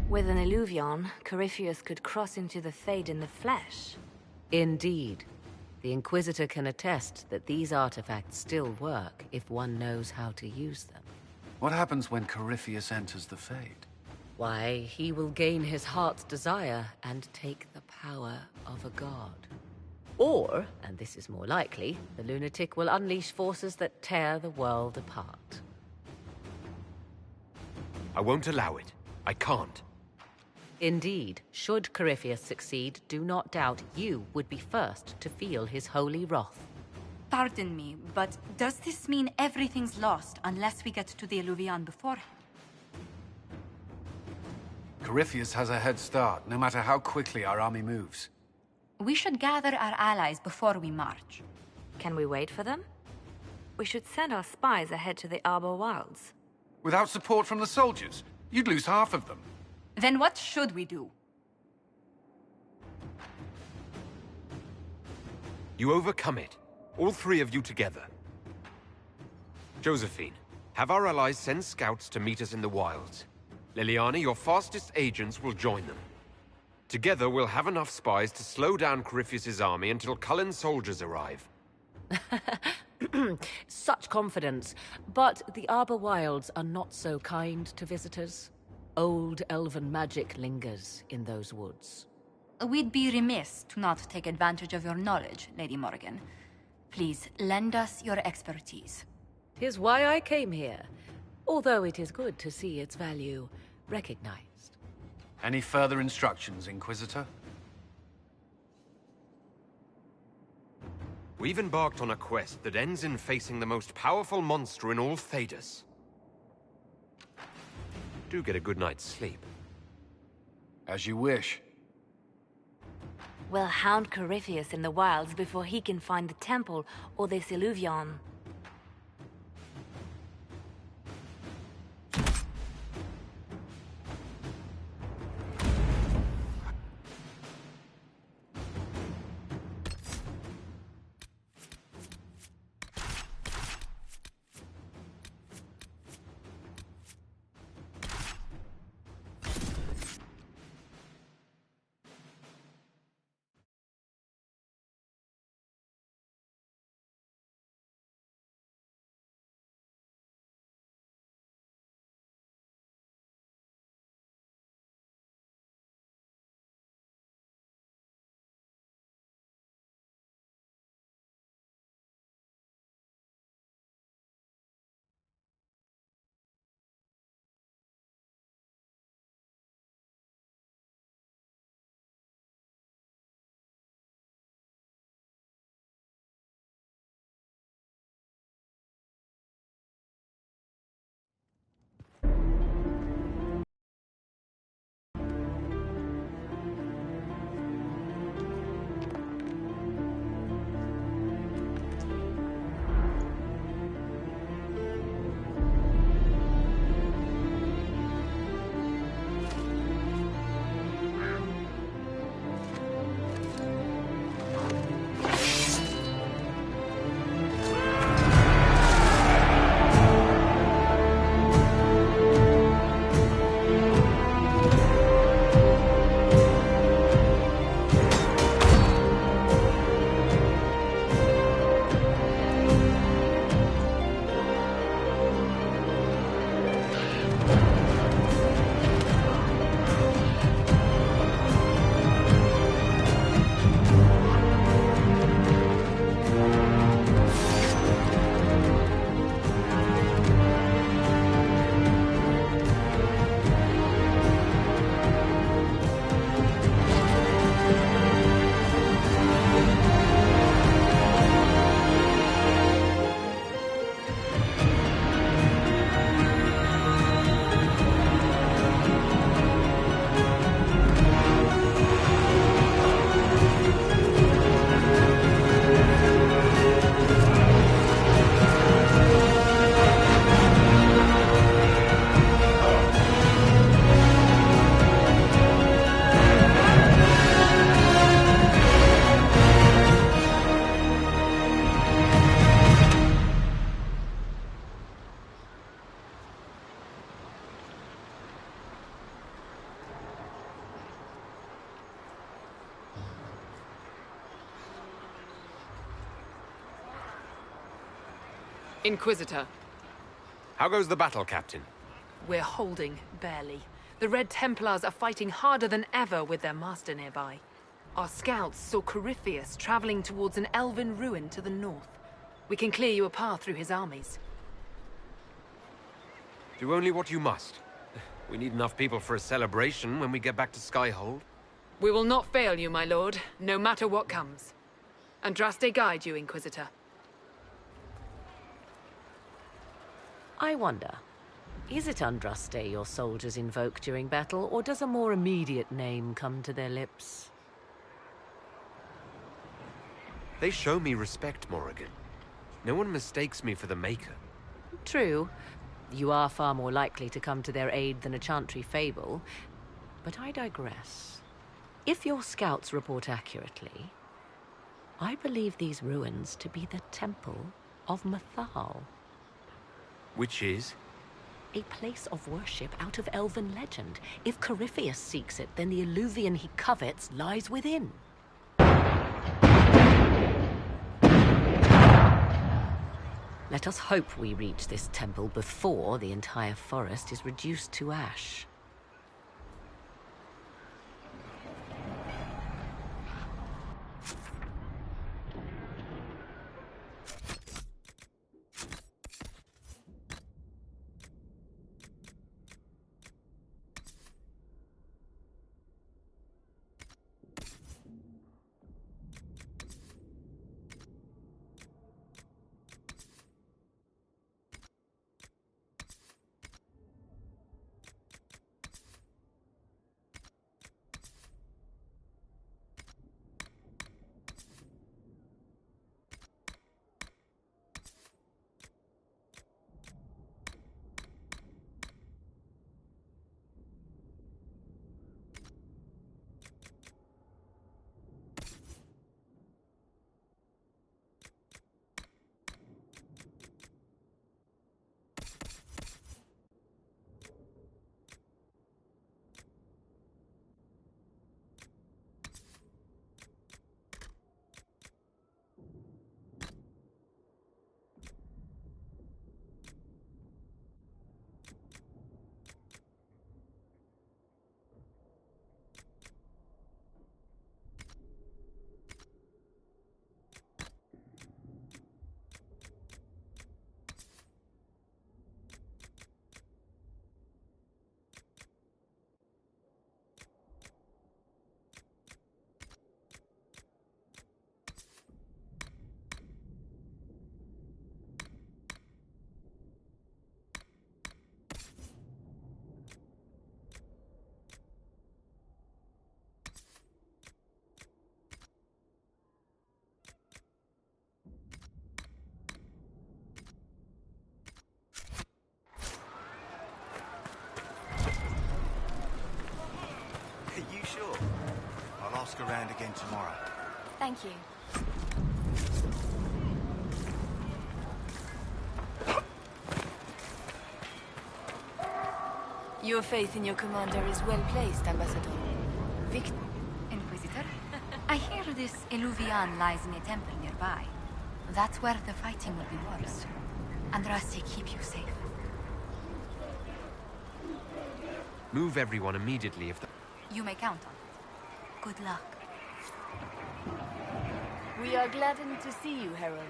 With an Illuvion, Corypheus could cross into the Fade in the flesh. Indeed. The Inquisitor can attest that these artifacts still work if one knows how to use them. What happens when Corypheus enters the Fade? Why, he will gain his heart's desire and take the power of a god. Or, and this is more likely, the lunatic will unleash forces that tear the world apart. I won't allow it. I can't. Indeed, should Corypheus succeed, do not doubt you would be first to feel his holy wrath. Pardon me, but does this mean everything's lost unless we get to the Illuvion beforehand? Corypheus has a head start, no matter how quickly our army moves. We should gather our allies before we march. Can we wait for them? We should send our spies ahead to the Arbor Wilds. Without support from the soldiers, you'd lose half of them. Then what should we do? You overcome it. All three of you together. Josephine, have our allies send scouts to meet us in the wilds. Liliana, your fastest agents will join them. Together, we'll have enough spies to slow down Corypheus' army until Cullen's soldiers arrive. Such confidence. But the Arbor Wilds are not so kind to visitors. Old elven magic lingers in those woods. We'd be remiss to not take advantage of your knowledge, Lady Morgan. Please, lend us your expertise. 'Tis why I came here, although it is good to see its value recognized. Any further instructions, Inquisitor? We've embarked on a quest that ends in facing the most powerful monster in all Thedas. Do get a good night's sleep. As you wish. We'll hound Corypheus in the wilds before he can find the temple or this Illuvion. Inquisitor. How goes the battle, Captain? We're holding, barely. The Red Templars are fighting harder than ever with their master nearby. Our scouts saw Corypheus traveling towards an elven ruin to the north. We can clear you a path through his armies. Do only what you must. We need enough people for a celebration when we get back to Skyhold. We will not fail you, my lord, no matter what comes. Andraste guide you, Inquisitor. I wonder, is it Andraste your soldiers invoke during battle, or does a more immediate name come to their lips? They show me respect, Morrigan. No one mistakes me for the Maker. True. You are far more likely to come to their aid than a chantry fable. But I digress. If your scouts report accurately, I believe these ruins to be the Temple of Mathal. Which is? A place of worship out of elven legend. If Corypheus seeks it, then the Illuvian he covets lies within. Let us hope we reach this temple before the entire forest is reduced to ash. Ask around again tomorrow. Thank you. Your faith in your commander is well placed, Ambassador. Inquisitor? I hear this Illuvian lies in a temple nearby. That's where the fighting will be worst. Andraste keep you safe. Move everyone immediately if the... You may count on it. Good luck. We are gladdened to see you, Herald.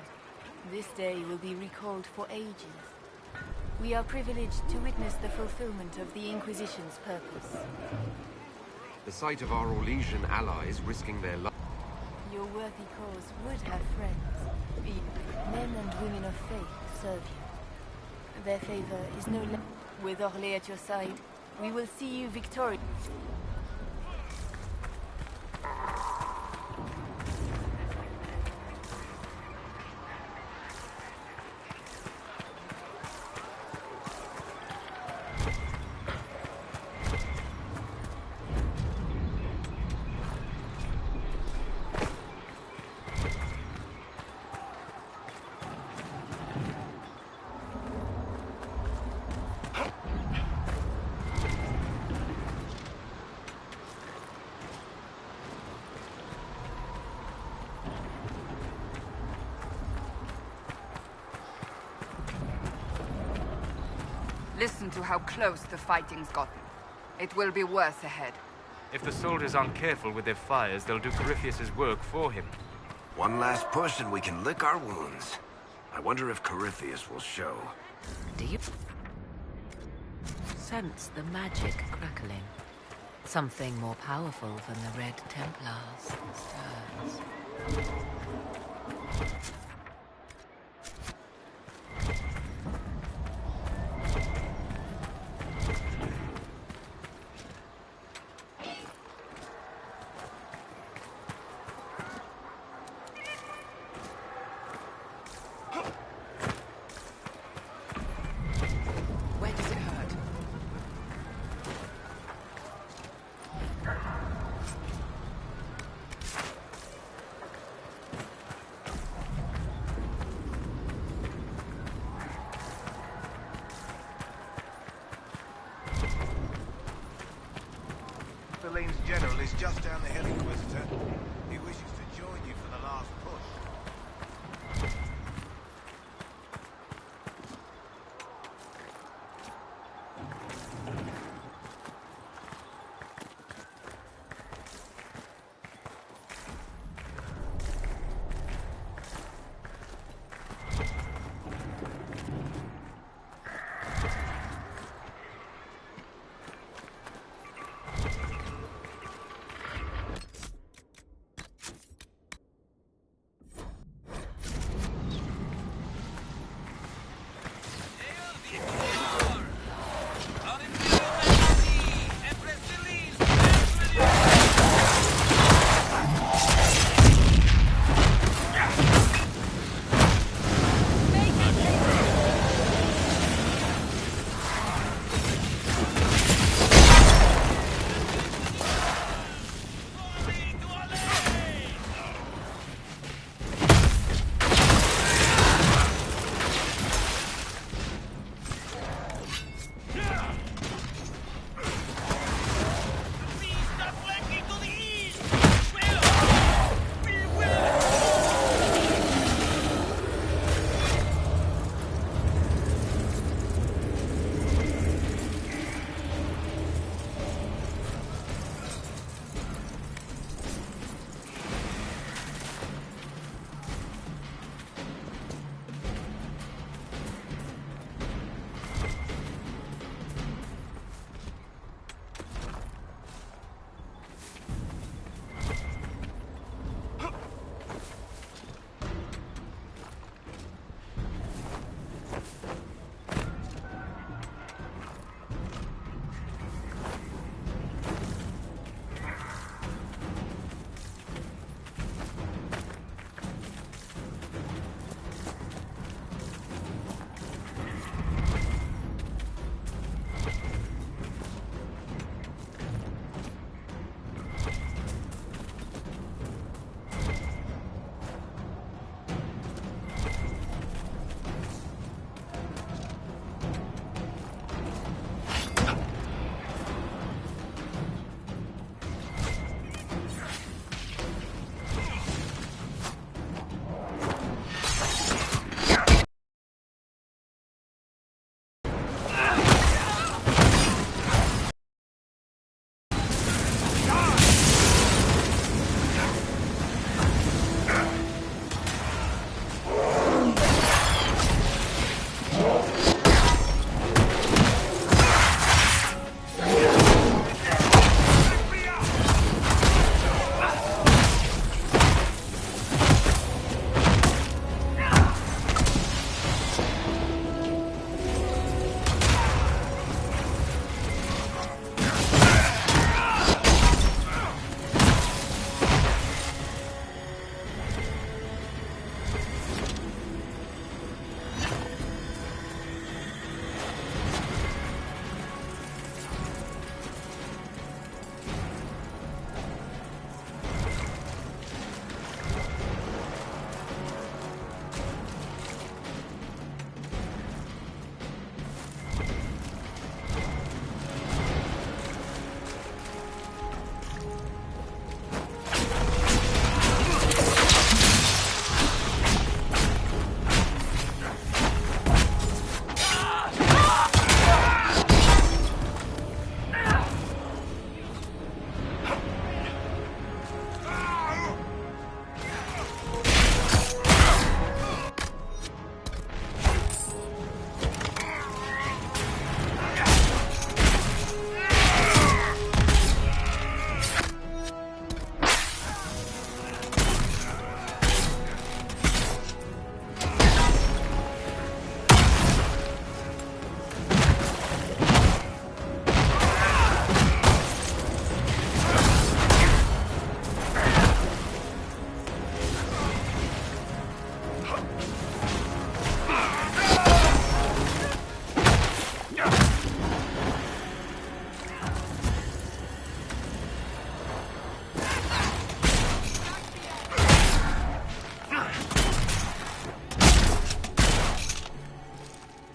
This day will be recalled for ages. We are privileged to witness the fulfillment of the Inquisition's purpose. The sight of our Orlesian allies risking their lives... Your worthy cause would have friends. Men and women of faith serve you. Their favor is no less. With Orlais at your side, we will see you victorious. Listen to how close the fighting's gotten. It will be worse ahead. If the soldiers aren't careful with their fires, they'll do Corypheus' work for him. One last push and we can lick our wounds. I wonder if Corypheus will show. Do you sense the magic crackling? Something more powerful than the Red Templars stirs. Where does it hurt? Celine's general is just down the hill, Inquisitor. He wishes to join you for the last push.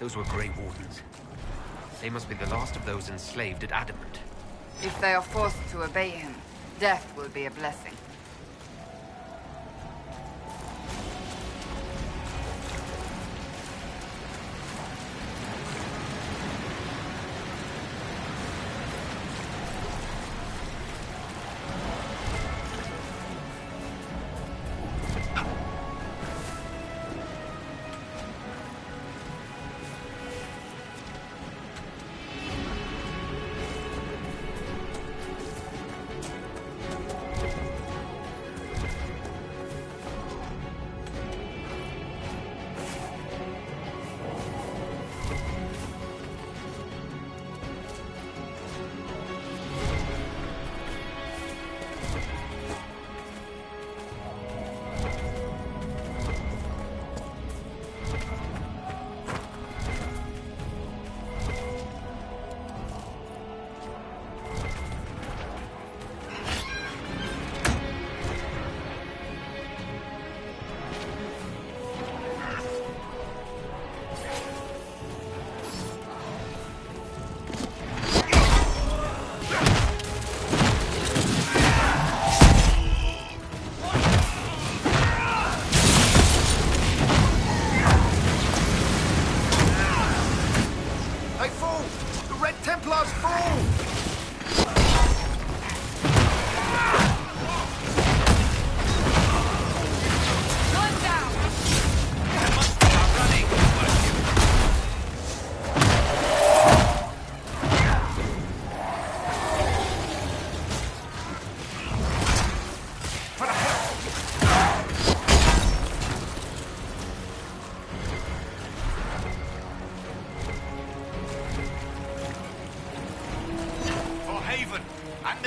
Those were Grey Wardens. They must be the last of those enslaved at Adamant. If they are forced to obey him, death will be a blessing.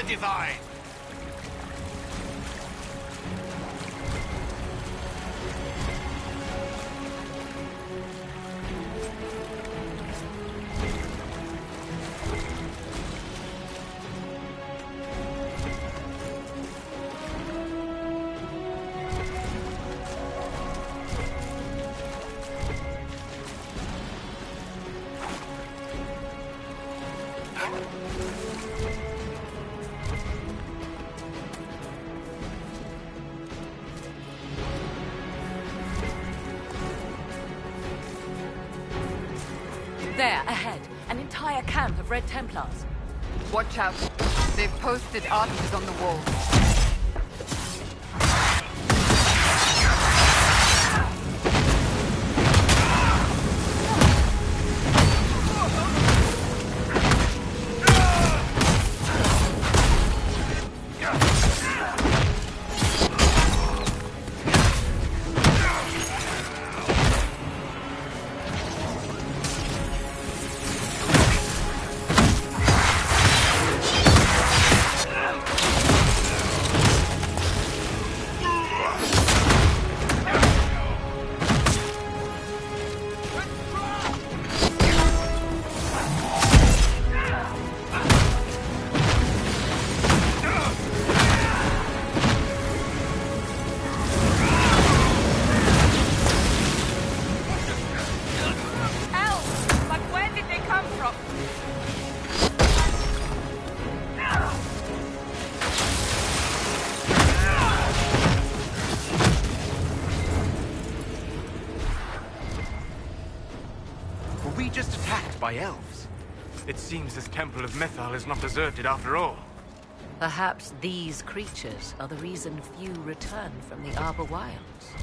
Divine. There, ahead. An entire camp of Red Templars. Watch out. They've posted archers on the wall. By elves. It seems this temple of Mythal is not deserted after all. Perhaps these creatures are the reason few return from the Arbor Wilds.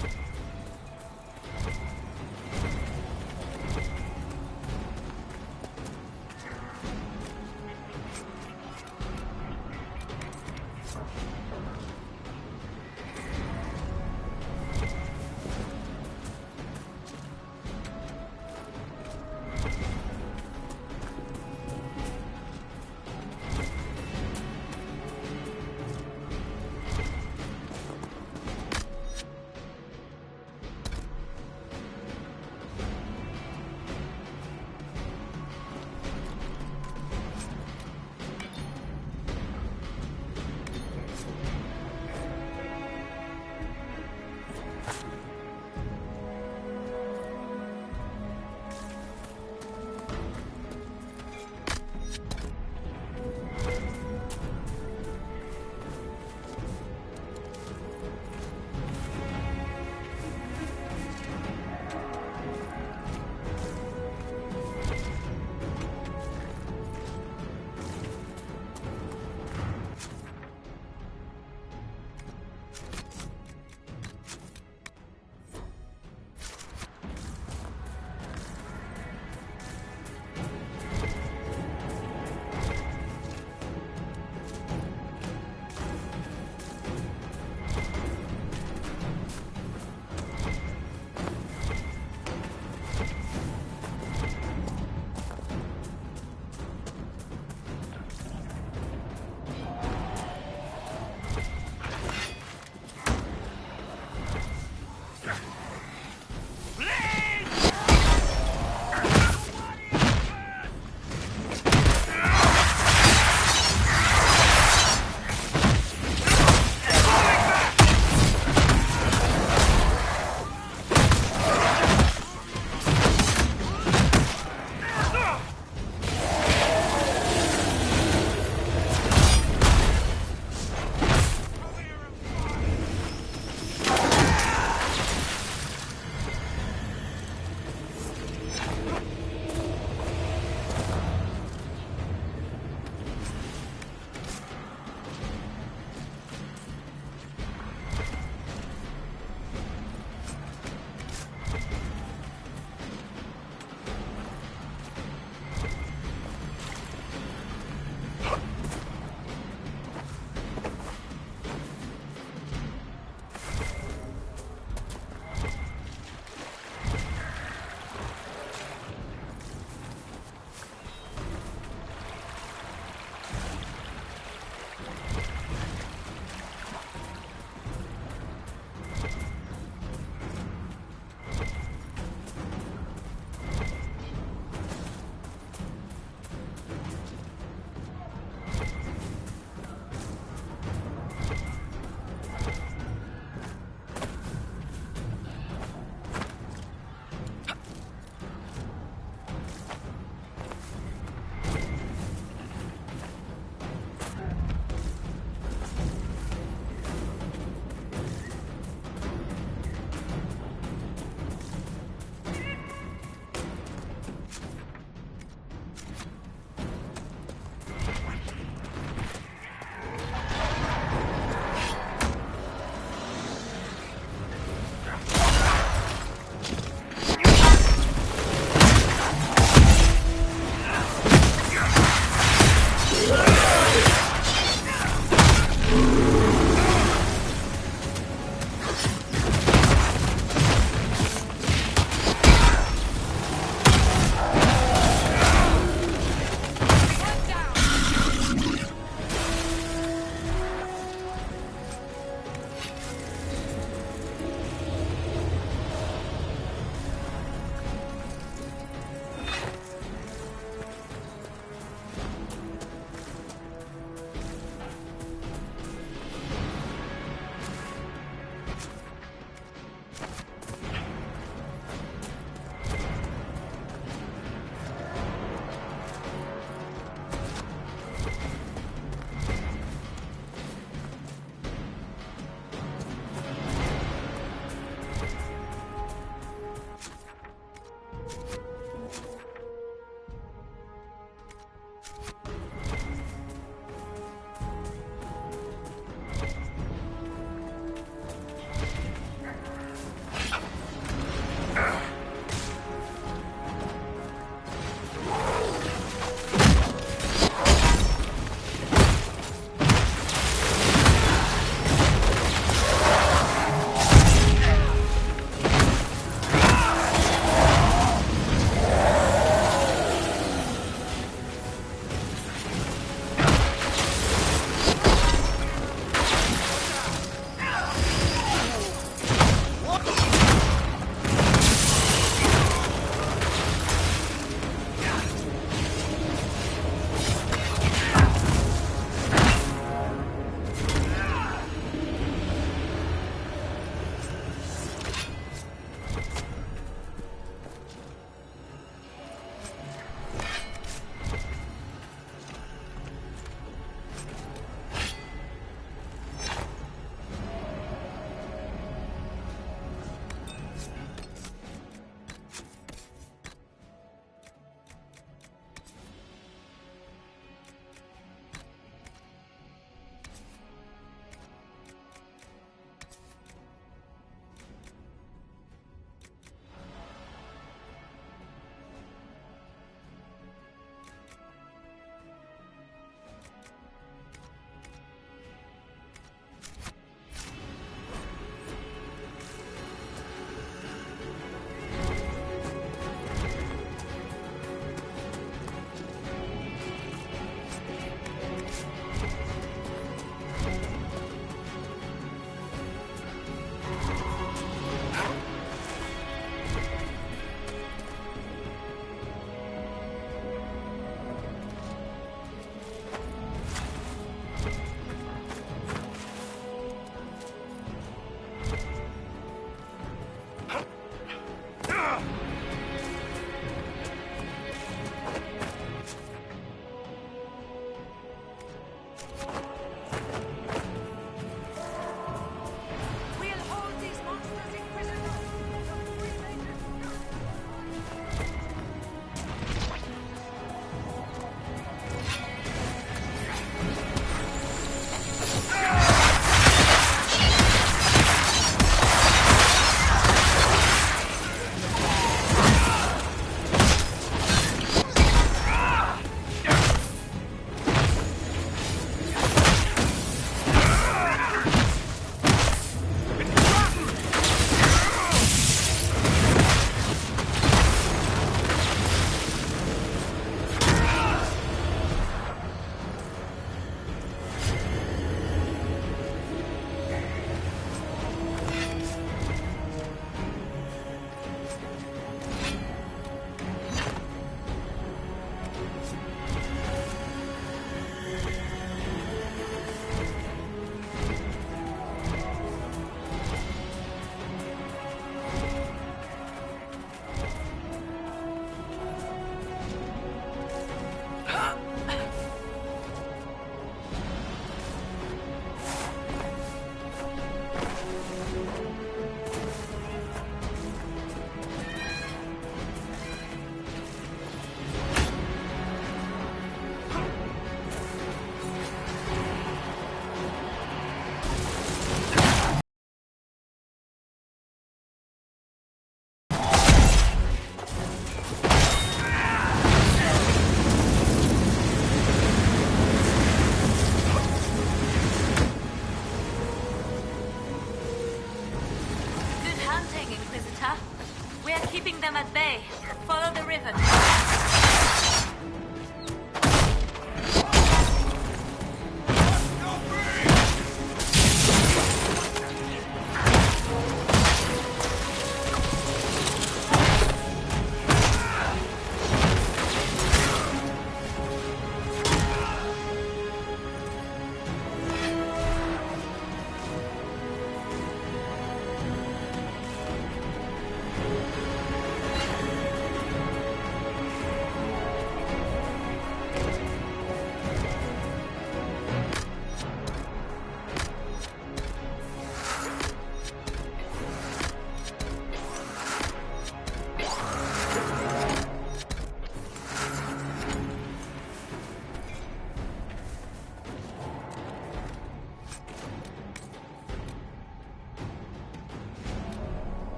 keeping them at bay. Follow the river.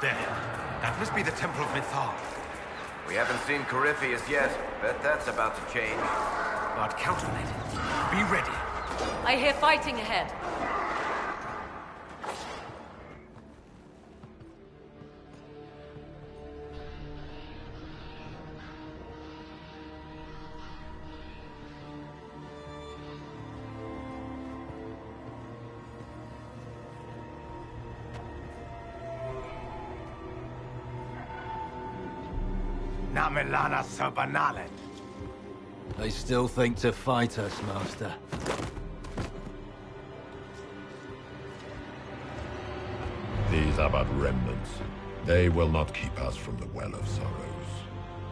There. That must be the Temple of Mythal. We haven't seen Corypheus yet. Bet that's about to change. But count on it. Be ready. I hear fighting ahead. Namelana Sabanalen. They still think to fight us, Master. These are but remnants. They will not keep us from the Well of Sorrows.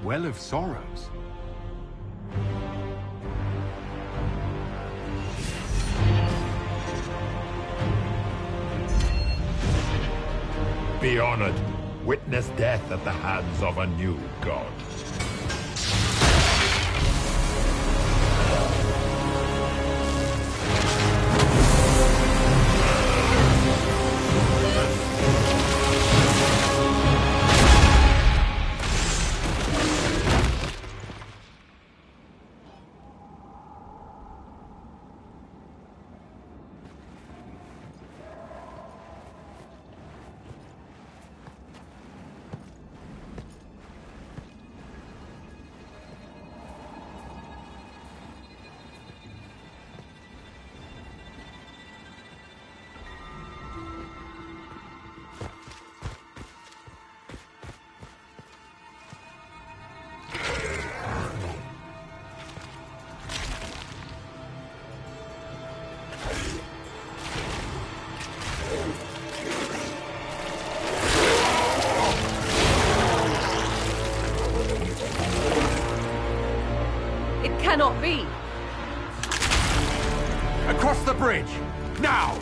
Well of Sorrows? Be honored. Witness death at the hands of a new god. Cannot be! Across the bridge! Now!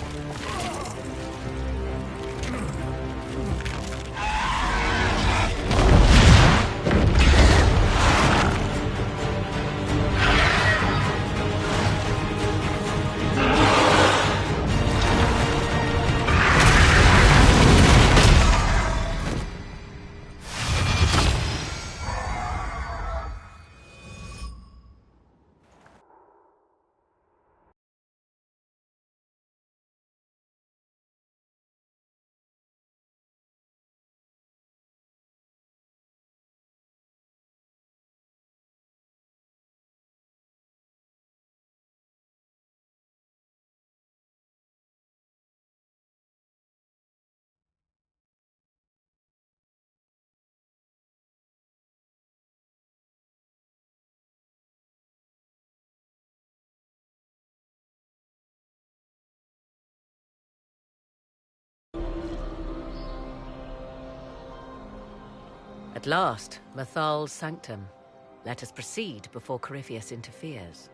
At last, Mythal's sanctum. Let us proceed before Corypheus interferes.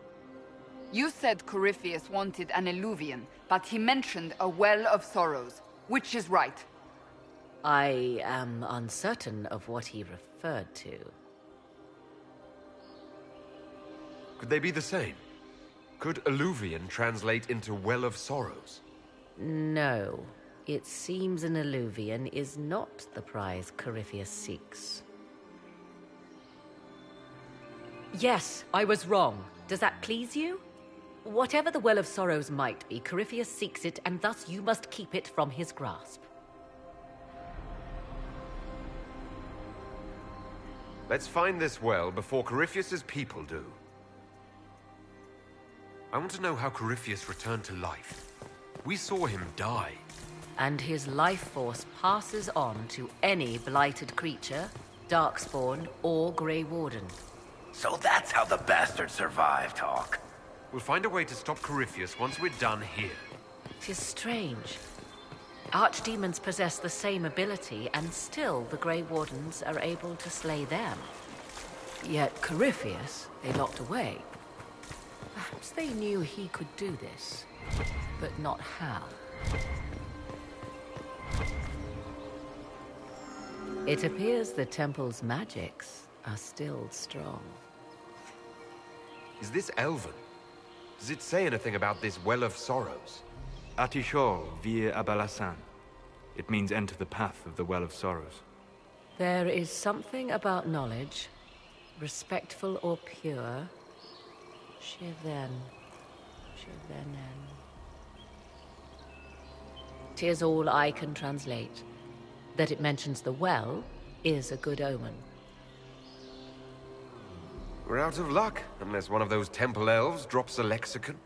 You said Corypheus wanted an eluvian, but he mentioned a Well of Sorrows. Which is right? I am uncertain of what he referred to. Could they be the same? Could eluvian translate into Well of Sorrows? No. It seems an eluvian is not the prize Corypheus seeks. Yes, I was wrong. Does that please you? Whatever the Well of Sorrows might be, Corypheus seeks it, and thus you must keep it from his grasp. Let's find this well before Corypheus's people do. I want to know how Corypheus returned to life. We saw him die. And his life force passes on to any blighted creature, darkspawn, or Grey Warden. So that's how the bastard survived, Hawk. We'll find a way to stop Corypheus once we're done here. Tis strange. Archdemons possess the same ability, and still the Grey Wardens are able to slay them. Yet Corypheus they locked away. Perhaps they knew he could do this, but not how. It appears the temple's magics are still strong. Is this Elven? Does it say anything about this Well of Sorrows? Atishol vir Abalasan. It means enter the path of the Well of Sorrows. There is something about knowledge, respectful or pure. Shivenen. 'Tis all I can translate. That it mentions the well is a good omen. We're out of luck, unless one of those temple elves drops a lexicon.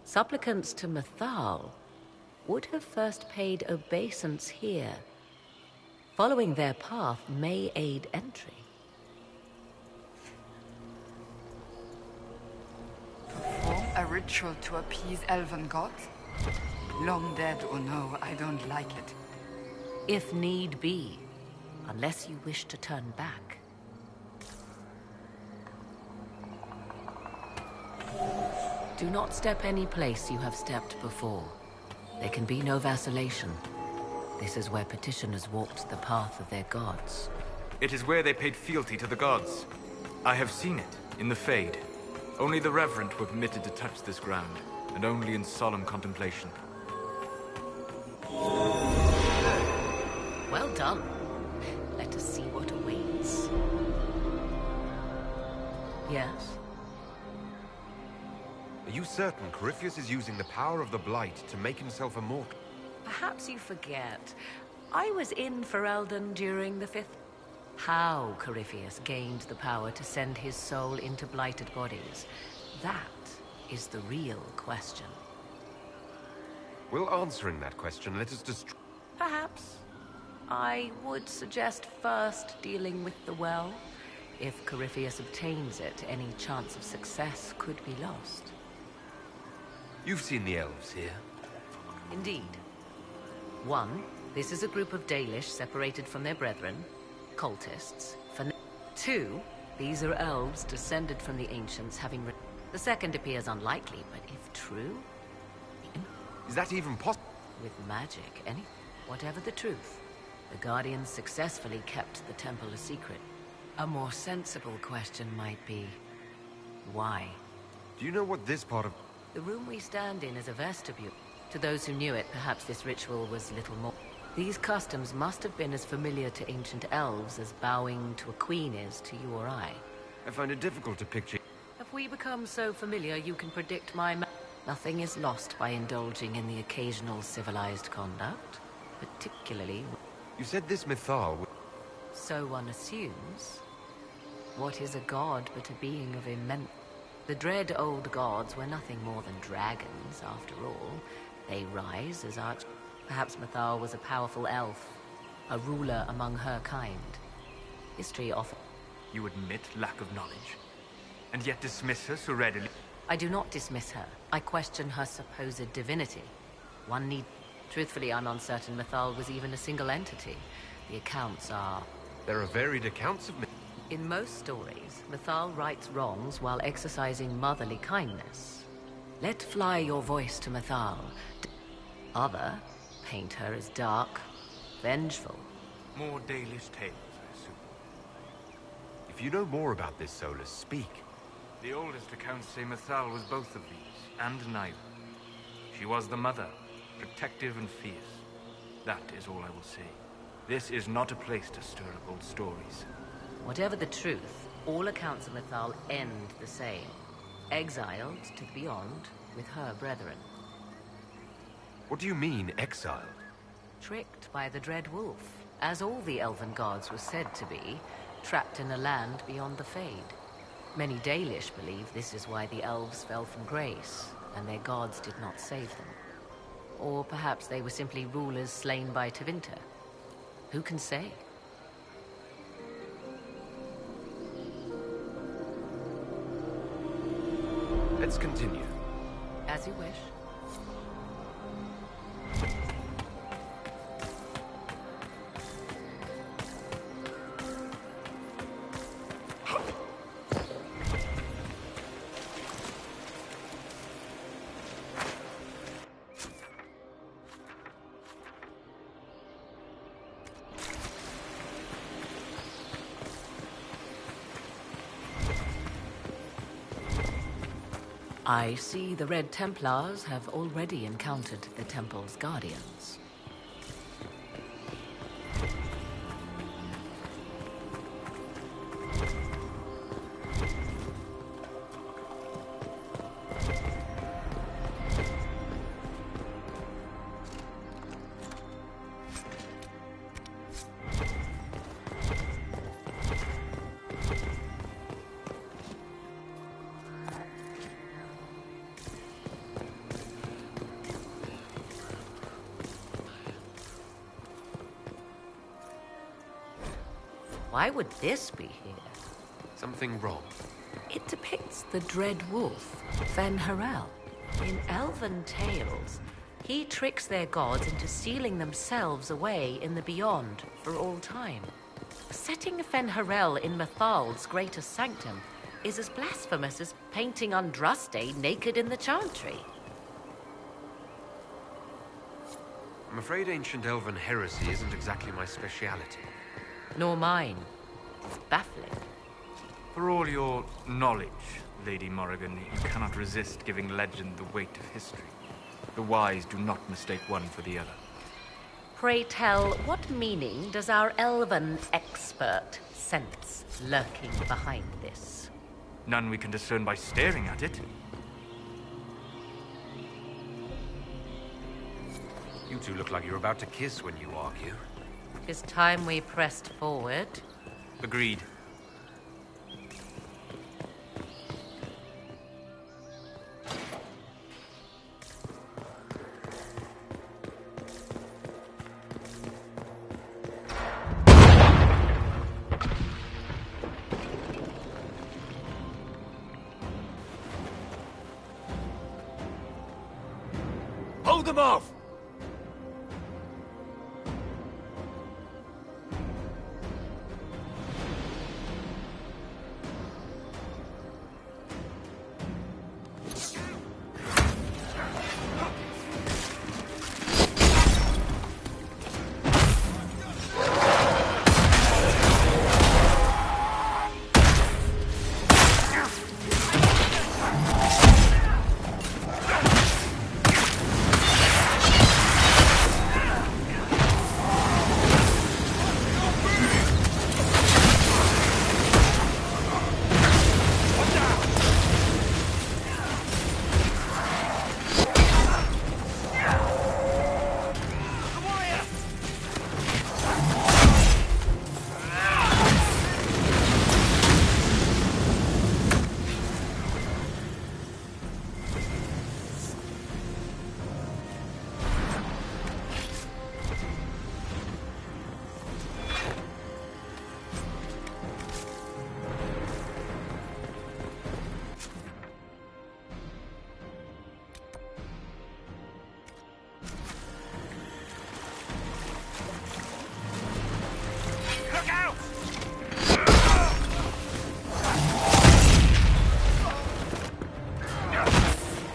Supplicants to Mythal would have first paid obeisance here. Following their path may aid entry. Perform a ritual to appease elven gods? Long dead or no, I don't like it. If need be, unless you wish to turn back. Do not step any place you have stepped before. There can be no vacillation. This is where petitioners walked the path of their gods. It is where they paid fealty to the gods. I have seen it, in the Fade. Only the reverent were permitted to touch this ground, and only in solemn contemplation. Well done. Let us see what awaits. Yes? Are you certain Corypheus is using the power of the Blight to make himself immortal? Perhaps you forget. I was in Ferelden during the Fifth. How Corypheus gained the power to send his soul into blighted bodies. That is the real question. Will answering that question let us destroy... Perhaps. I would suggest first dealing with the well. If Corypheus obtains it, any chance of success could be lost. You've seen the elves here. Indeed. 1, this is a group of Dalish separated from their brethren, cultists. 2, these are elves descended from the ancients having... The second appears unlikely, but if true... Is that even possible? With magic, whatever the truth, the Guardians successfully kept the temple a secret. A more sensible question might be, why? Do you know what this part of... The room we stand in is a vestibule. To those who knew it, perhaps this ritual was little more. These customs must have been as familiar to ancient elves as bowing to a queen is to you or I. I find it difficult to picture... If we become so familiar, you can predict my... Nothing is lost by indulging in the occasional civilized conduct, particularly... You said this Mythal... So one assumes. What is a god but a being of immense... The dread old gods were nothing more than dragons, after all. They rise as arch... Perhaps Mythal was a powerful elf, a ruler among her kind. History often... You admit lack of knowledge, and yet dismiss her so readily? I do not dismiss her. I question her supposed divinity. One need... Truthfully, I'm uncertain Mythal was even a single entity. The accounts are... There are varied accounts of... In most stories, Mythal rights wrongs while exercising motherly kindness. Let fly your voice to Mythal. Other paint her as dark, vengeful. More Dalish tales, I assume. If you know more about this, Solus, speak. The oldest accounts say Mythal was both of these, and neither. She was the mother, protective and fierce. That is all I will say. This is not a place to stir up old stories. Whatever the truth, all accounts of Mythal end the same. Exiled to the beyond with her brethren. What do you mean, exiled? Tricked by the Dread Wolf, as all the elven gods were said to be, trapped in a land beyond the Fade. Many Dalish believe this is why the elves fell from grace, and their gods did not save them. Or perhaps they were simply rulers slain by Tevinter. Who can say? Let's continue. As you wish. I see the Red Templars have already encountered the temple's guardians. Why would this be here? Something wrong. It depicts the dread wolf, Fen-Harel. In elven tales, he tricks their gods into sealing themselves away in the beyond for all time. Setting Fen-Harel in Methal's greatest sanctum is as blasphemous as painting Andraste naked in the chantry. I'm afraid ancient elven heresy isn't exactly my speciality. Nor mine. It's baffling. For all your knowledge, Lady Morrigan, you cannot resist giving legend the weight of history. The wise do not mistake one for the other. Pray tell, what meaning does our elven expert sense lurking behind this? None we can discern by staring at it. You two look like you're about to kiss when you argue. 'Tis time we pressed forward. Agreed. Hold them off!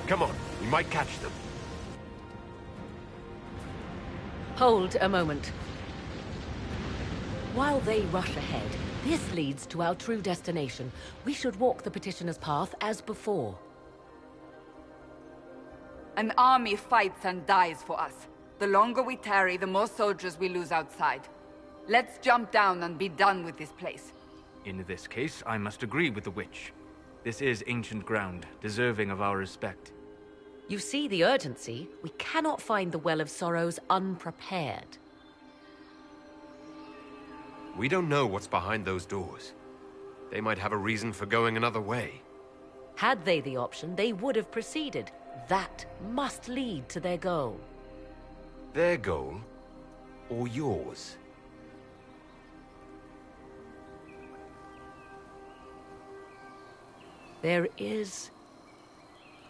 Come on, we might catch them. Hold a moment. While they rush ahead, this leads to our true destination. We should walk the petitioner's path as before. An army fights and dies for us. The longer we tarry, the more soldiers we lose outside. Let's jump down and be done with this place. In this case, I must agree with the witch. This is ancient ground, deserving of our respect. You see the urgency? We cannot find the Well of Sorrows unprepared. We don't know what's behind those doors. They might have a reason for going another way. Had they the option, they would have proceeded. That must lead to their goal. Their goal? Or yours? There is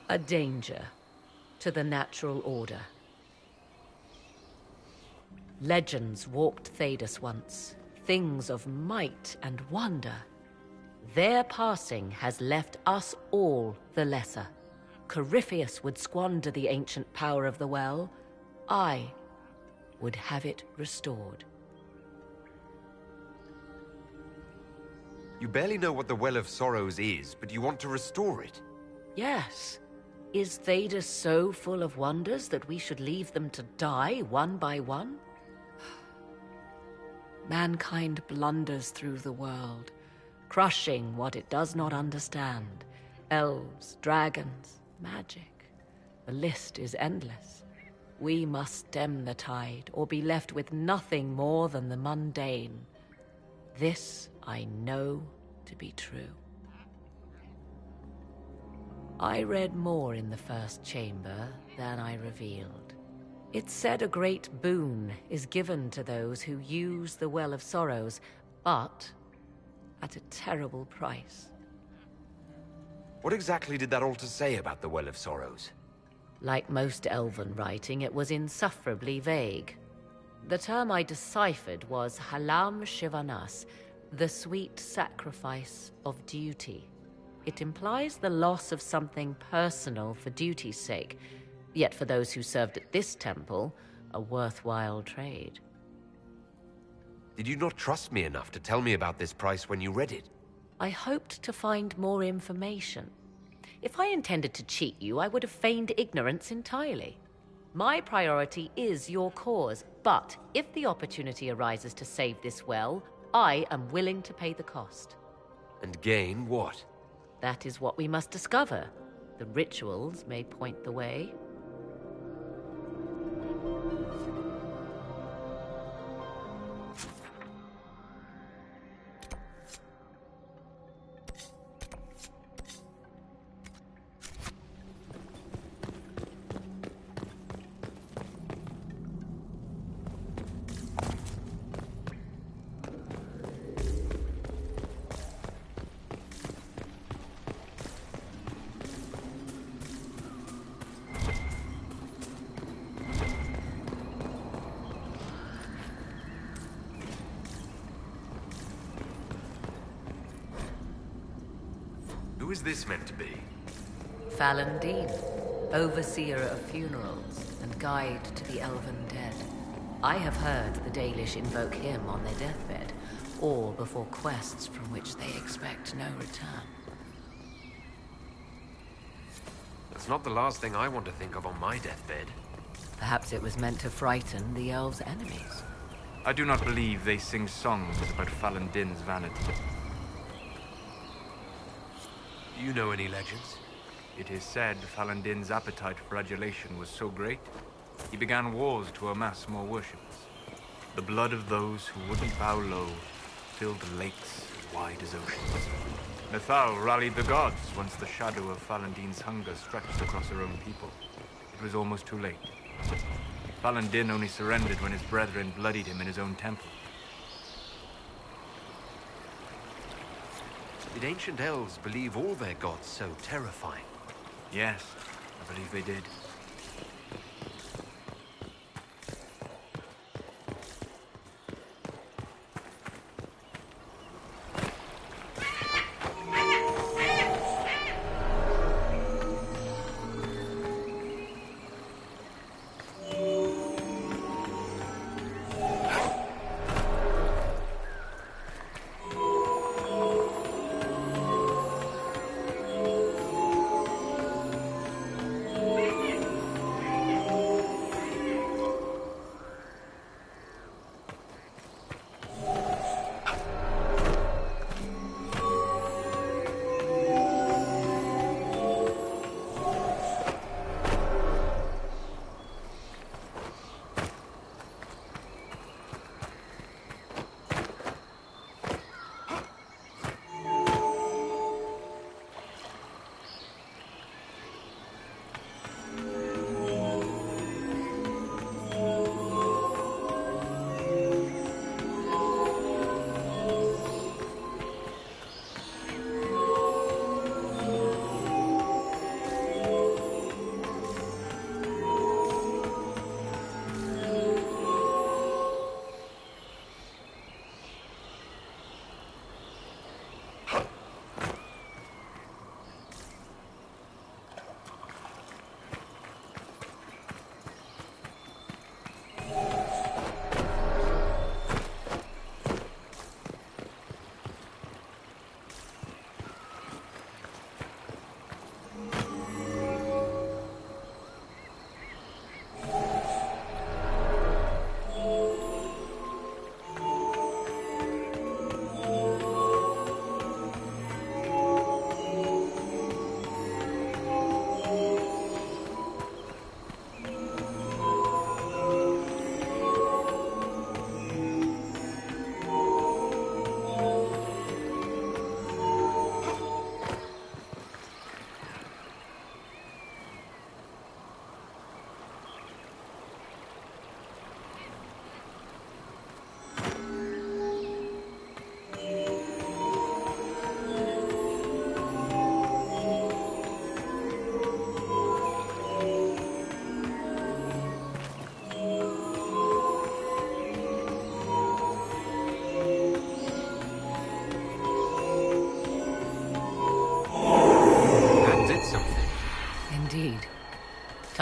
a danger to the natural order. Legends walked Thedas once, things of might and wonder. Their passing has left us all the lesser. Corypheus would squander the ancient power of the well. I would have it restored. You barely know what the Well of Sorrows is, but you want to restore it. Yes. Is Thedas so full of wonders that we should leave them to die one by one? Mankind blunders through the world, crushing what it does not understand. Elves, dragons, magic. The list is endless. We must stem the tide, or be left with nothing more than the mundane. This I know to be true. I read more in the first chamber than I revealed. It said a great boon is given to those who use the Well of Sorrows, but at a terrible price. What exactly did that altar say about the Well of Sorrows? Like most elven writing, it was insufferably vague. The term I deciphered was Halam Shivanas, the sweet sacrifice of duty. It implies the loss of something personal for duty's sake, yet for those who served at this temple, a worthwhile trade. Did you not trust me enough to tell me about this price when you read it? I hoped to find more information. If I intended to cheat you, I would have feigned ignorance entirely. My priority is your cause, but if the opportunity arises to save this well, I am willing to pay the cost. And gain what? That is what we must discover. The rituals may point the way. Who is this meant to be? Fallandine, overseer of funerals and guide to the elven dead. I have heard the Dalish invoke him on their deathbed, or before quests from which they expect no return. That's not the last thing I want to think of on my deathbed. Perhaps it was meant to frighten the elves' enemies. I do not believe they sing songs about Fallandin's vanity. Do you know any legends? It is said Fallandin's appetite for adulation was so great, he began wars to amass more worshippers. The blood of those who wouldn't bow low filled lakes as wide as oceans. Mithal rallied the gods once the shadow of Fallandin's hunger stretched across her own people. It was almost too late. Fallandin only surrendered when his brethren bloodied him in his own temple. Did ancient elves believe all their gods so terrifying? Yes, I believe they did.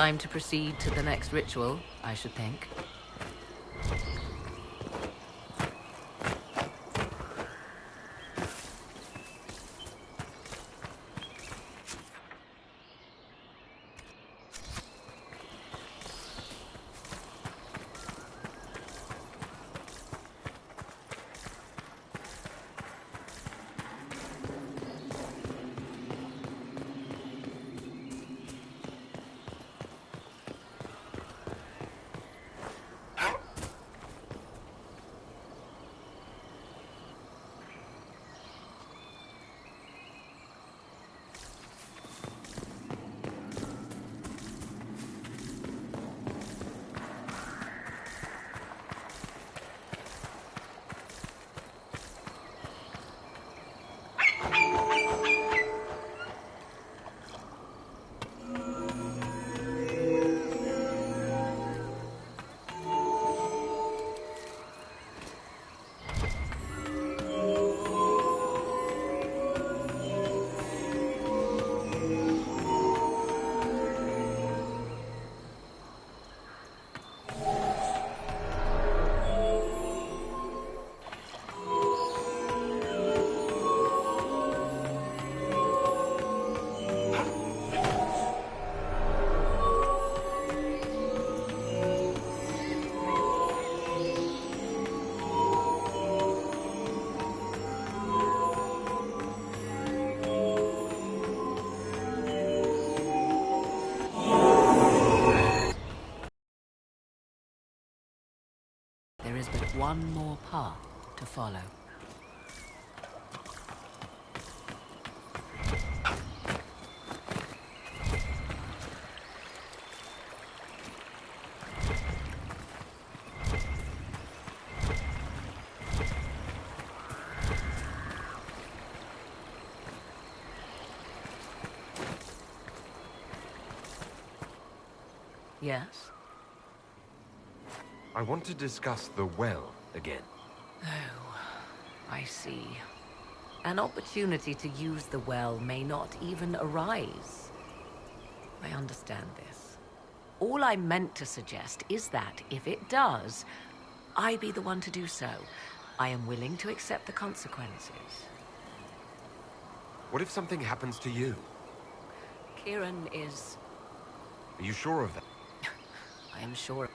time to proceed to the next ritual, I should think. There is but one more path to follow. Yes? I want to discuss the well again. Oh, I see. An opportunity to use the well may not even arise. I understand this. All I meant to suggest is that, if it does, I be the one to do so. I am willing to accept the consequences. What if something happens to you? Kieran is... Are you sure of that? I am sure...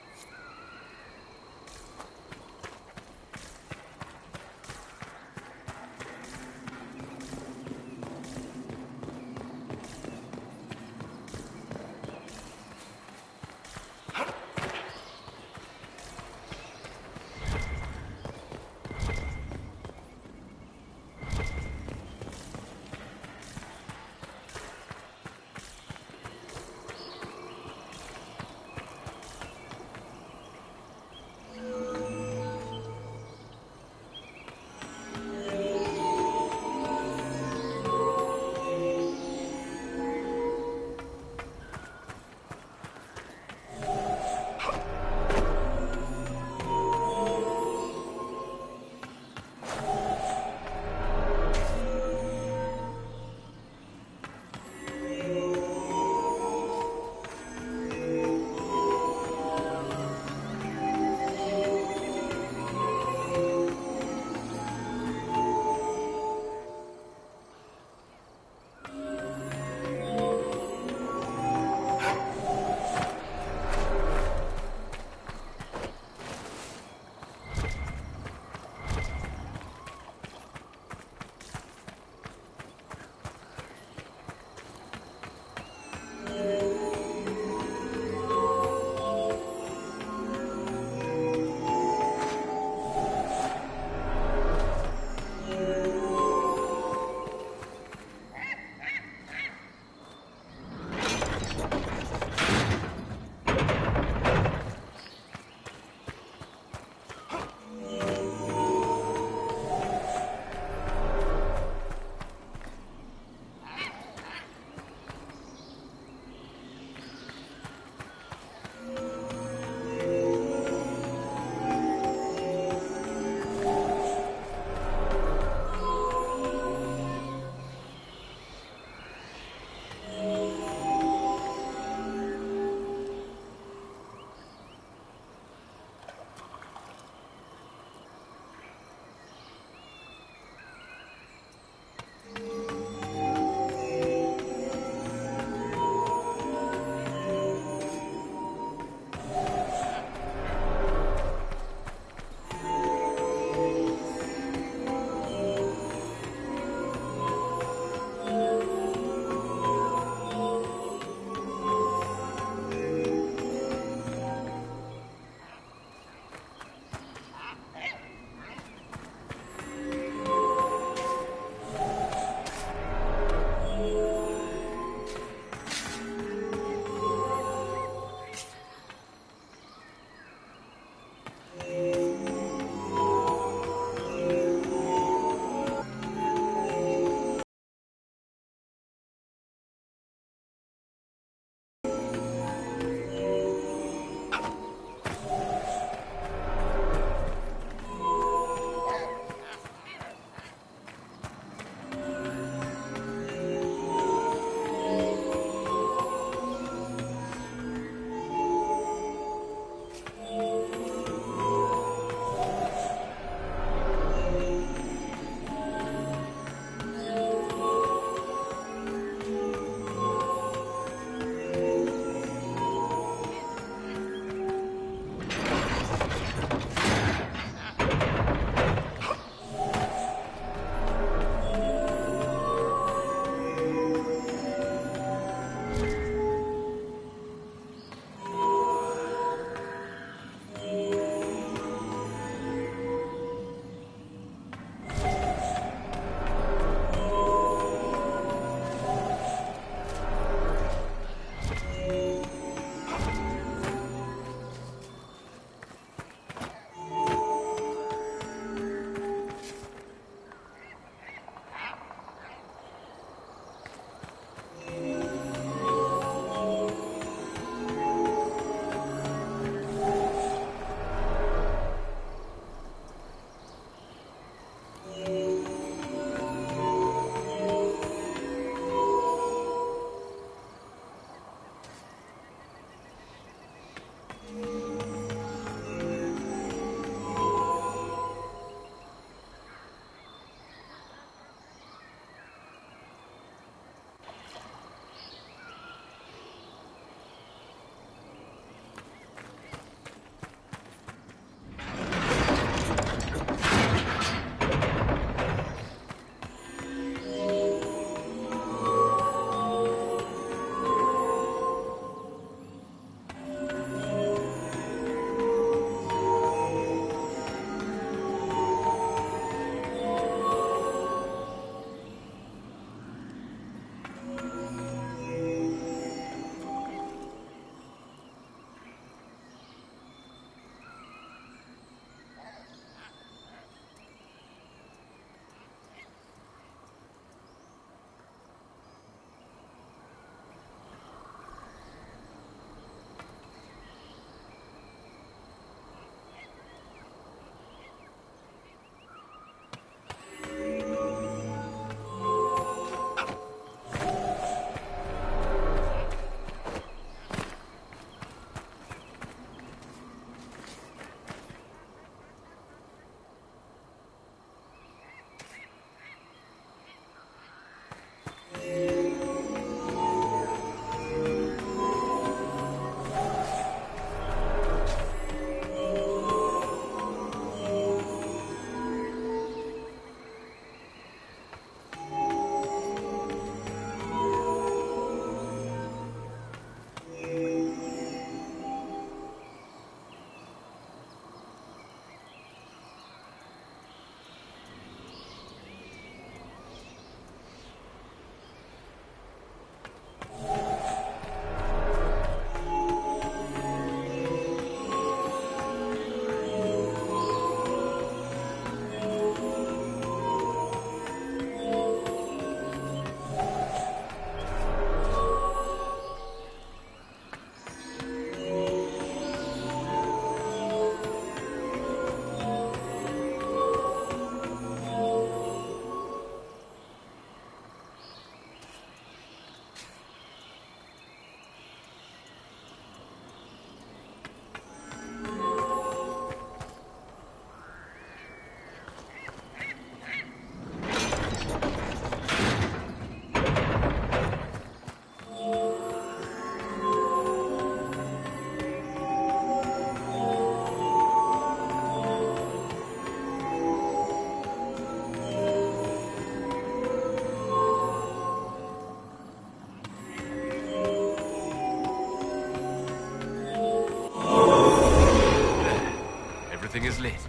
Everything is lit.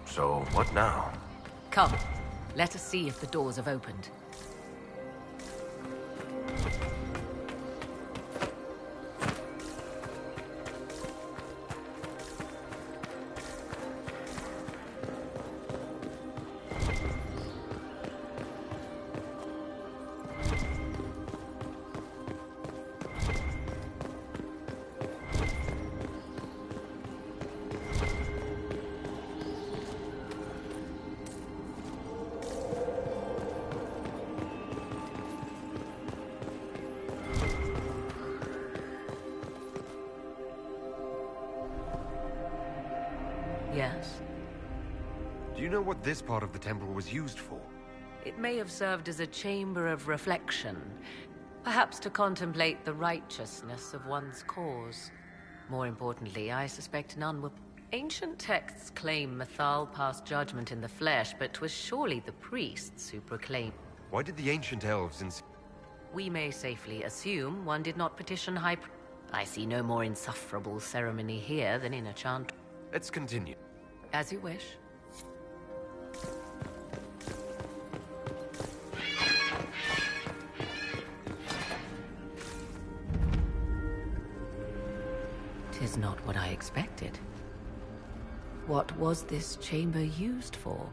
So, what now? Come, let us see if the doors have opened. Yes? Do you know what this part of the temple was used for? It may have served as a chamber of reflection, perhaps to contemplate the righteousness of one's cause. More importantly, I suspect none were... Ancient texts claim Mythal passed judgment in the flesh, but 'twas surely the priests who proclaimed... Why did the ancient elves We may safely assume one did not petition high... I see no more insufferable ceremony here than in a chant. Let's continue. As you wish. Tis not what I expected. What was this chamber used for?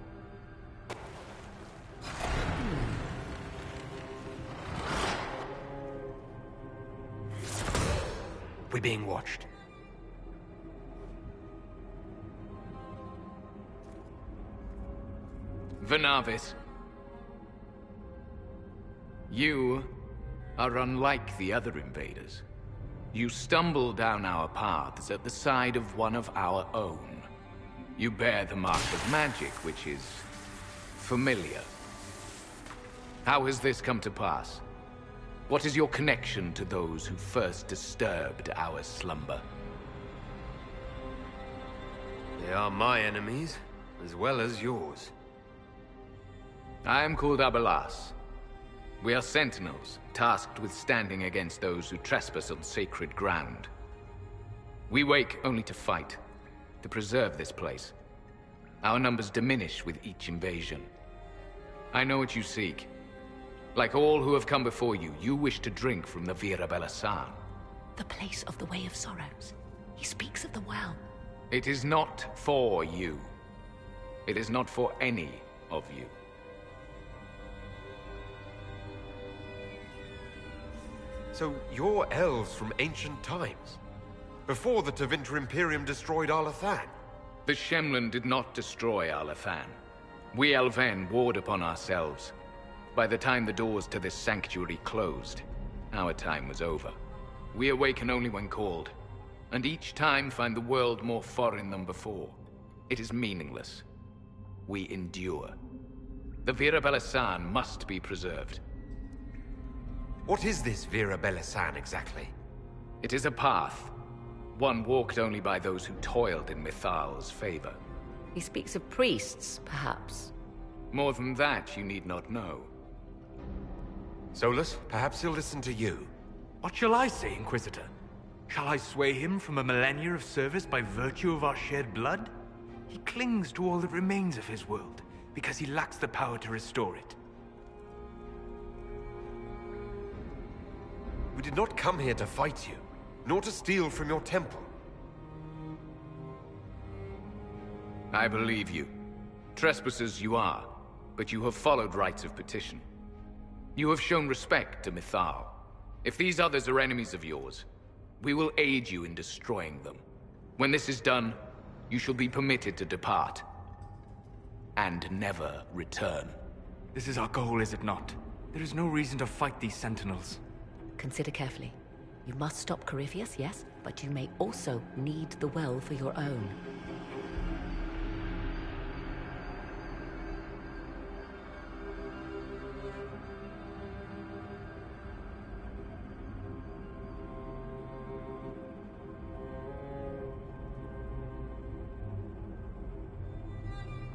We're being watched. Venavis. You are unlike the other invaders. You stumble down our paths at the side of one of our own. You bear the mark of magic, which is familiar. How has this come to pass? What is your connection to those who first disturbed our slumber? They are my enemies, as well as yours. I am called Abelas. We are sentinels, tasked with standing against those who trespass on sacred ground. We wake only to fight, to preserve this place. Our numbers diminish with each invasion. I know what you seek. Like all who have come before you, you wish to drink from the Vira Belasan. The place of the Way of Sorrows. He speaks of the well. It is not for you. It is not for any of you. So you're elves from ancient times? Before the Tevinter Imperium destroyed Arlathan? The Shemlen did not destroy Arlathan. We Elven warred upon ourselves. By the time the doors to this sanctuary closed, our time was over. We awaken only when called, and each time find the world more foreign than before. It is meaningless. We endure. The Vira Belasan must be preserved. What is this Vira Belasan exactly? It is a path. One walked only by those who toiled in Mythal's favor. He speaks of priests, perhaps. More than that, you need not know. Solus, perhaps he'll listen to you. What shall I say, Inquisitor? Shall I sway him from a millennia of service by virtue of our shared blood? He clings to all that remains of his world, because he lacks the power to restore it. We did not come here to fight you, nor to steal from your temple. I believe you. Trespassers you are, but you have followed rites of petition. You have shown respect to Mythal. If these others are enemies of yours, we will aid you in destroying them. When this is done, you shall be permitted to depart. And never return. This is our goal, is it not? There is no reason to fight these sentinels. Consider carefully. You must stop Corypheus, yes, but you may also need the well for your own.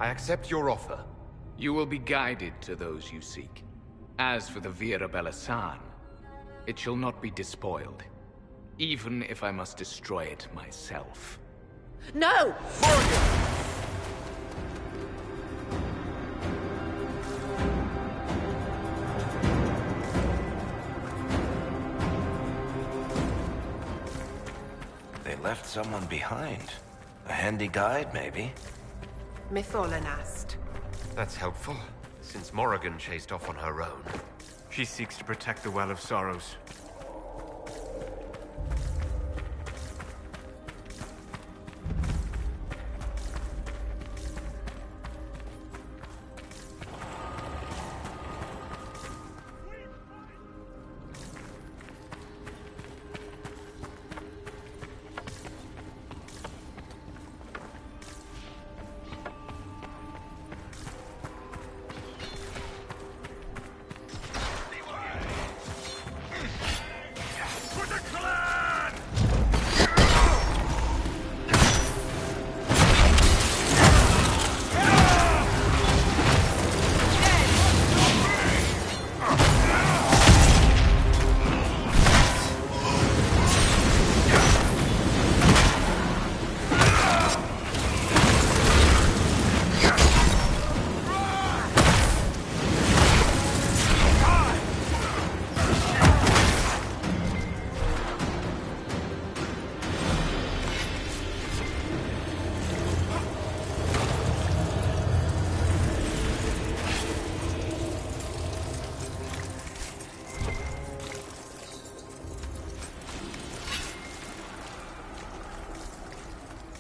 I accept your offer. You will be guided to those you seek. As for the Vira Belasan, it shall not be despoiled, even if I must destroy it myself. No! Morgan! left someone behind. A handy guide, maybe? Mytholanast. That's helpful, since Morrigan chased off on her own. She seeks to protect the Well of Sorrows.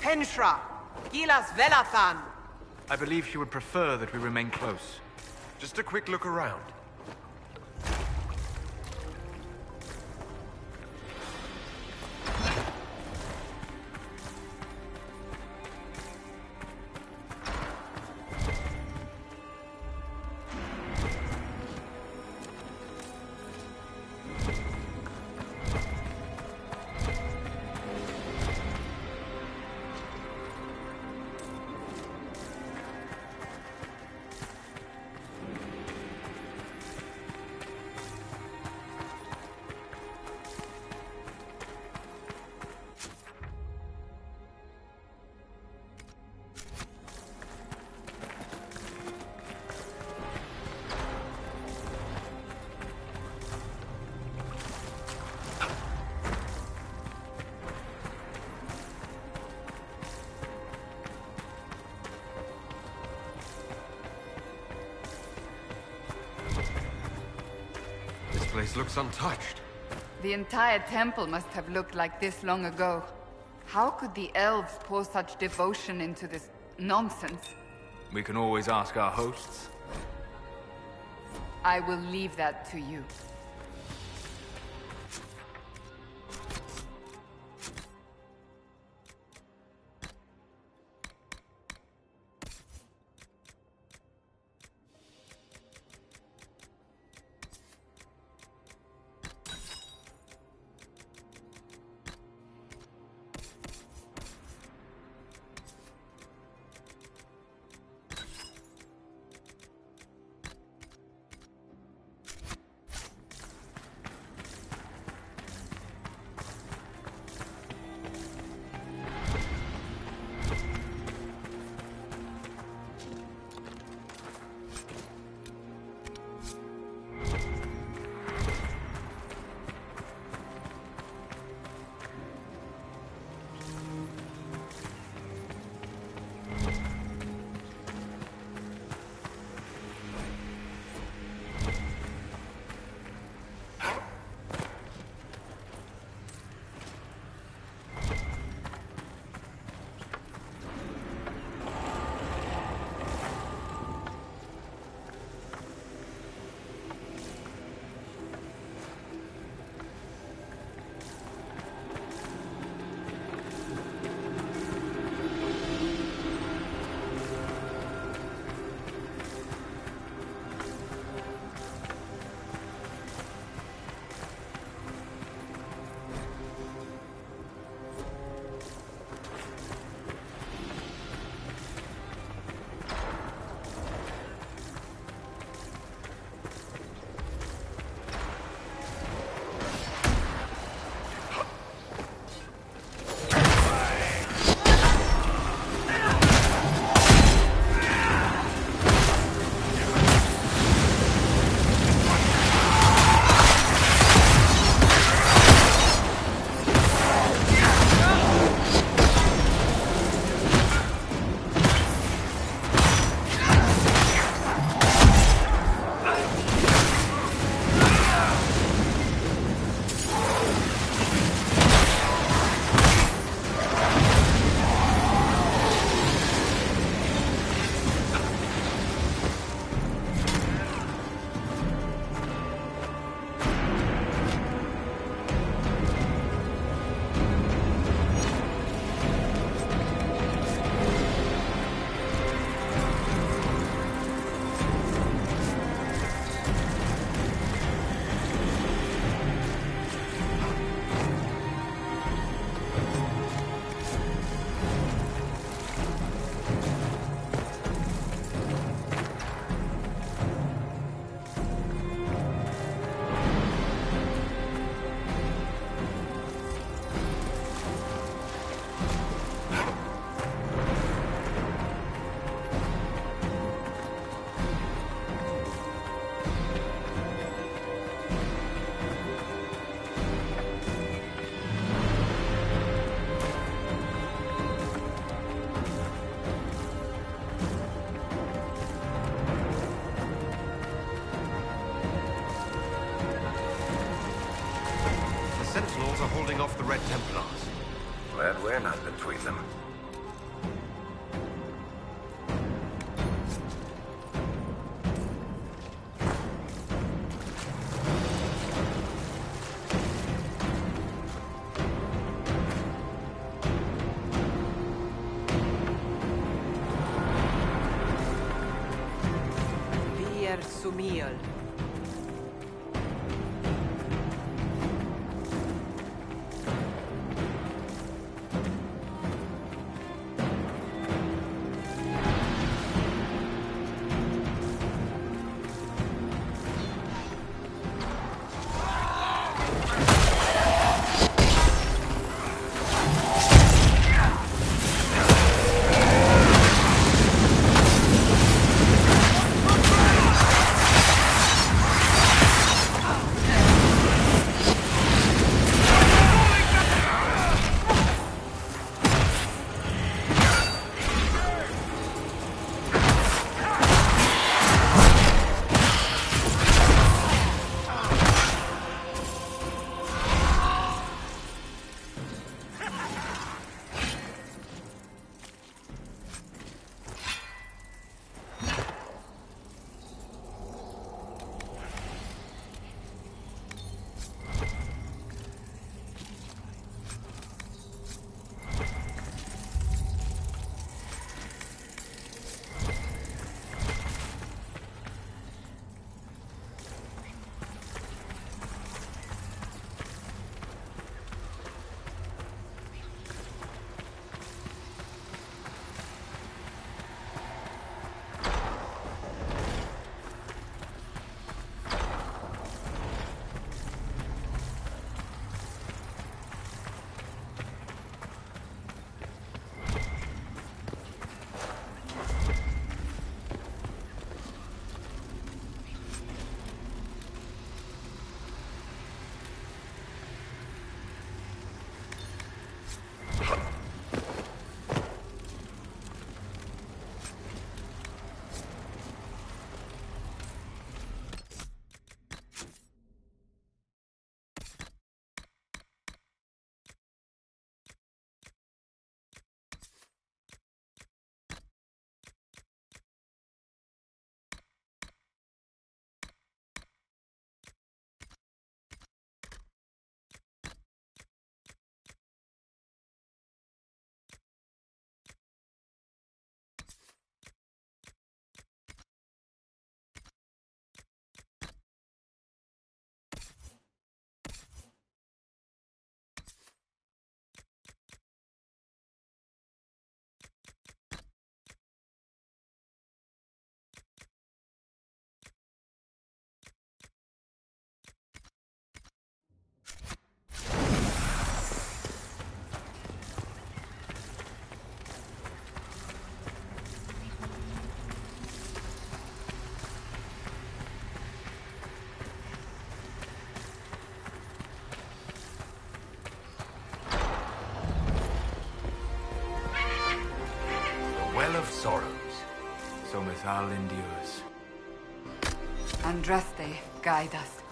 Henshra! Gilas Velathan! I believe she would prefer that we remain close. Just a quick look around. This place looks untouched. The entire temple must have looked like this long ago. How could the elves pour such devotion into this nonsense? We can always ask our hosts. I will leave that to you. cannot between them. Sumiel. Well of Sorrows. So Mithal endures. Andraste, guide us.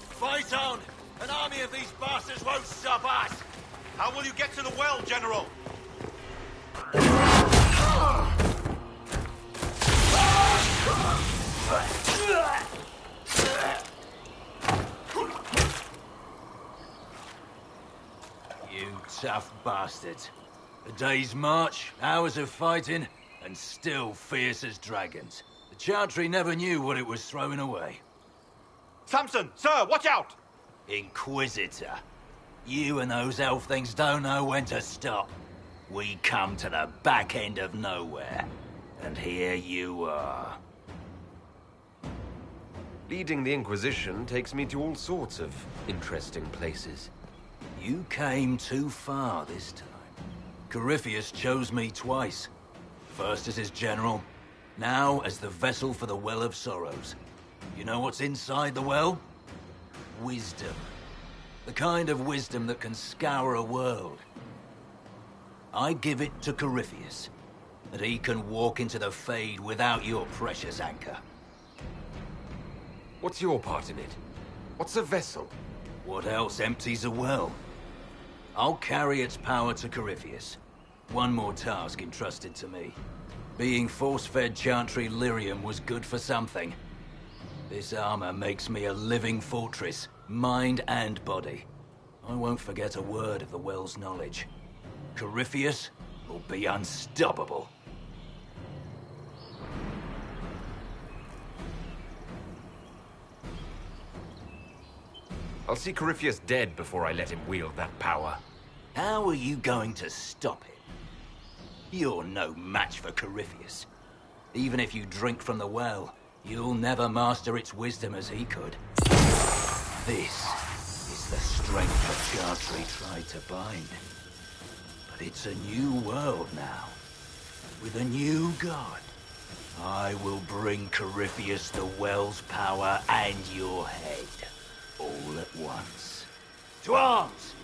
Fight on! An army of these bastards won't stop us! How will you get to the well, General? You tough bastards. A day's march, hours of fighting, and still fierce as dragons. The Chantry never knew what it was throwing away. Samson, sir, watch out! Inquisitor. You and those elf things don't know when to stop. We come to the back end of nowhere. And here you are. Leading the Inquisition takes me to all sorts of interesting places. You came too far this time. Corypheus chose me twice. First as his general, now as the vessel for the Well of Sorrows. You know what's inside the well? Wisdom. The kind of wisdom that can scour a world. I give it to Corypheus, that he can walk into the Fade without your precious anchor. What's your part in it? What's a vessel? What else empties a well? I'll carry its power to Corypheus. One more task entrusted to me. Being force-fed Chantry lyrium was good for something. This armor makes me a living fortress, mind and body. I won't forget a word of the Well's knowledge. Corypheus will be unstoppable. I'll see Corypheus dead before I let him wield that power. How are you going to stop it? You're no match for Corypheus. Even if you drink from the well, you'll never master its wisdom as he could. This is the strength that Chantry tried to bind. But it's a new world now, with a new god. I will bring Corypheus the well's power and your head, all at once. To arms!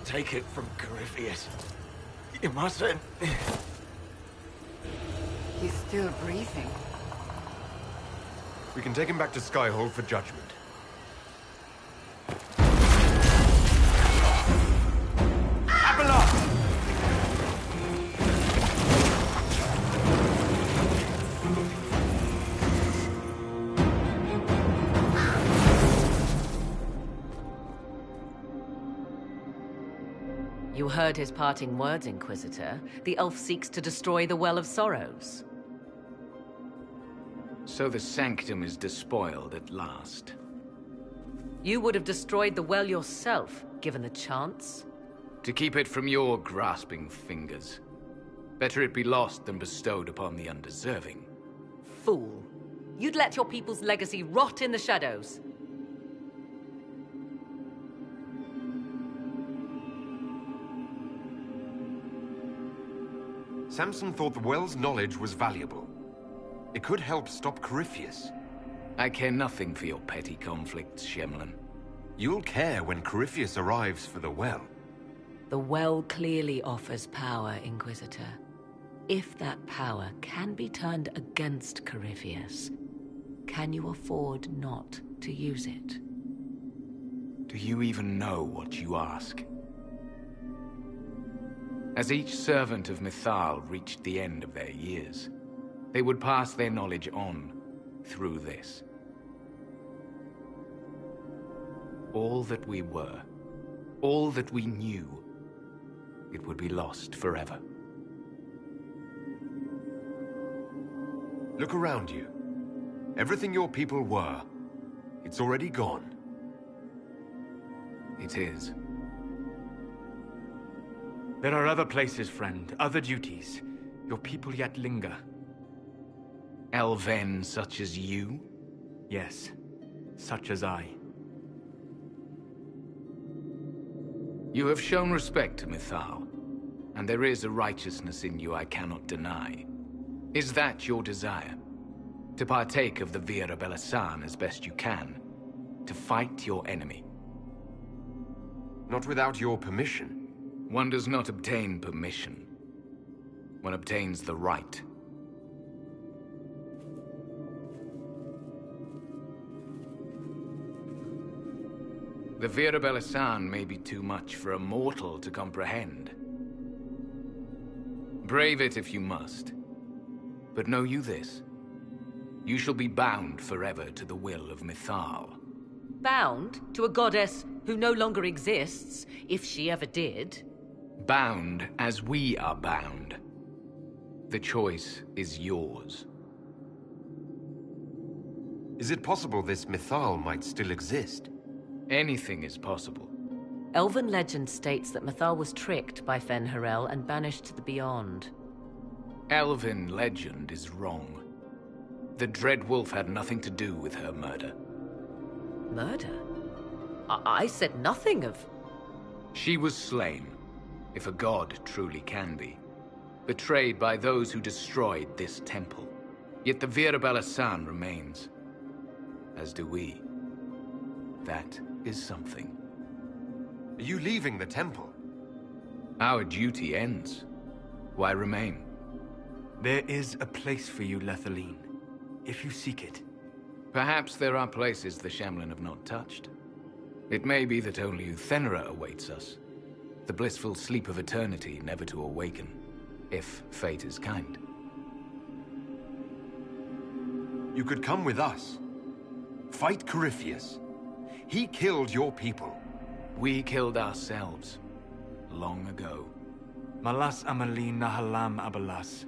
Take it from Corypheus. You mustn't. He's still breathing. We can take him back to Skyhold for judgment. You heard his parting words, Inquisitor. The elf seeks to destroy the Well of Sorrows. So the Sanctum is despoiled at last. You would have destroyed the well yourself, given the chance. To keep it from your grasping fingers. Better it be lost than bestowed upon the undeserving. Fool. You'd let your people's legacy rot in the shadows. Samson thought the well's knowledge was valuable. It could help stop Corypheus. I care nothing for your petty conflicts, Shemlin. You'll care when Corypheus arrives for the well. The well clearly offers power, Inquisitor. If that power can be turned against Corypheus, can you afford not to use it? Do you even know what you ask? As each servant of Mythal reached the end of their years, they would pass their knowledge on through this. All that we were, all that we knew, it would be lost forever. Look around you. Everything your people were, it's already gone. It is. There are other places, friend, other duties. Your people yet linger. Elven such as you? Yes, such as I. You have shown respect to Mythal, and there is a righteousness in you I cannot deny. Is that your desire? To partake of the Vira Belasan as best you can? To fight your enemy? Not without your permission. One does not obtain permission. One obtains the right. The Vira Belasan may be too much for a mortal to comprehend. Brave it if you must. But know you this. You shall be bound forever to the will of Mythal. Bound to a goddess who no longer exists, if she ever did. Bound as we are bound. The choice is yours. Is it possible this Mythal might still exist? Anything is possible. Elven legend states that Mythal was tricked by Fen-Harel and banished to the Beyond. Elven legend is wrong. The Dread Wolf had nothing to do with her murder. Murder? I said nothing of... She was slain, if a god truly can be. Betrayed by those who destroyed this temple. Yet the Vira Belasan remains. As do we. That is something. Are you leaving the temple? Our duty ends. Why remain? There is a place for you, Lethaline, if you seek it. Perhaps there are places the Shemlin have not touched. It may be that only Uthenera awaits us. The blissful sleep of eternity never to awaken, if fate is kind. You could come with us. Fight Corypheus. He killed your people. We killed ourselves. Long ago. Malas Amalin Nahalam Abalas.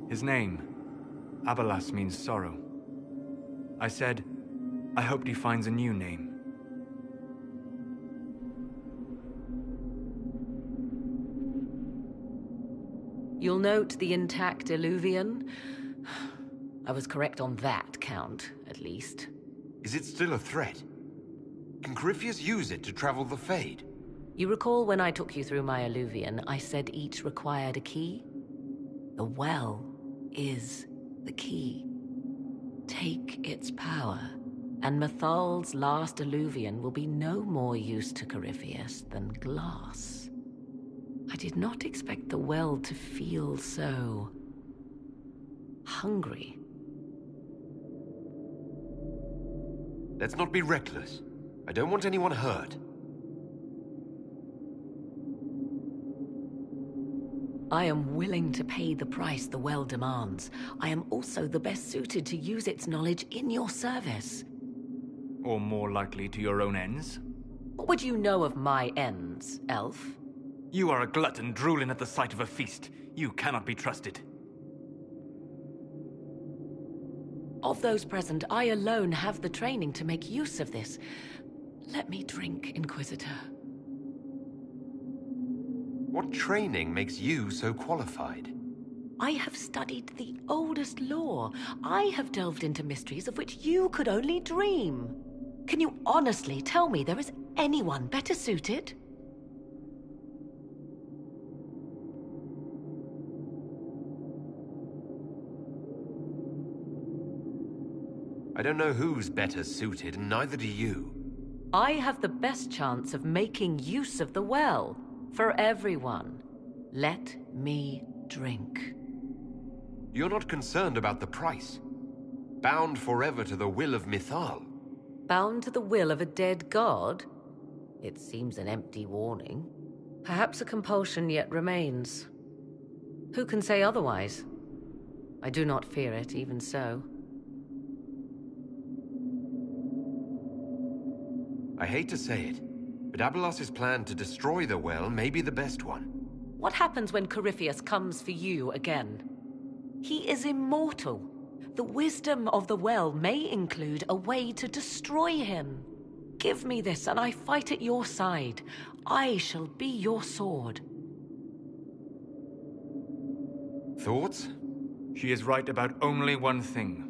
His name, Abalas, means sorrow. I said, I hoped he finds a new name. You'll note the intact Illuvian. I was correct on that count, at least. Is it still a threat? Can Corypheus use it to travel the Fade? You recall when I took you through my Illuvian, I said each required a key? The well is the key. Take its power, and Mythal's last Illuvian will be no more use to Corypheus than glass. I did not expect the well to feel so... hungry. Let's not be reckless. I don't want anyone hurt. I am willing to pay the price the well demands. I am also the best suited to use its knowledge in your service. Or more likely to your own ends? What would you know of my ends, elf? You are a glutton drooling at the sight of a feast. You cannot be trusted. Of those present, I alone have the training to make use of this. Let me drink, Inquisitor. What training makes you so qualified? I have studied the oldest lore. I have delved into mysteries of which you could only dream. Can you honestly tell me there is anyone better suited? I don't know who's better suited, and neither do you. I have the best chance of making use of the well. For everyone. Let me drink. You're not concerned about the price. Bound forever to the will of Mithal. Bound to the will of a dead god? It seems an empty warning. Perhaps a compulsion yet remains. Who can say otherwise? I do not fear it, even so. I hate to say it, but Abelas's plan to destroy the well may be the best one. What happens when Corypheus comes for you again? He is immortal. The wisdom of the well may include a way to destroy him. Give me this, and I fight at your side. I shall be your sword. Thoughts? She is right about only one thing.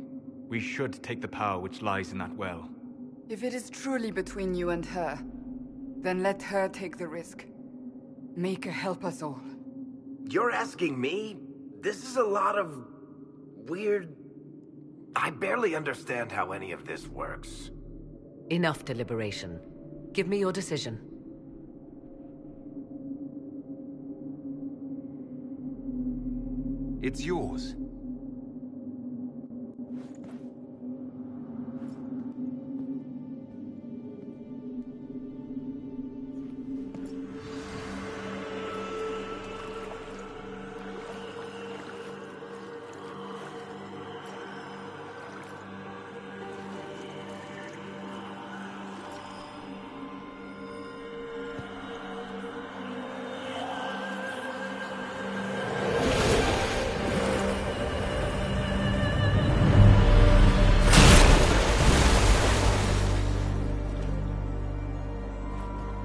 We should take the power which lies in that well. If it is truly between you and her, then let her take the risk. Make her help us all. You're asking me? This is a lot of... weird... I barely understand how any of this works. Enough deliberation. Give me your decision. It's yours.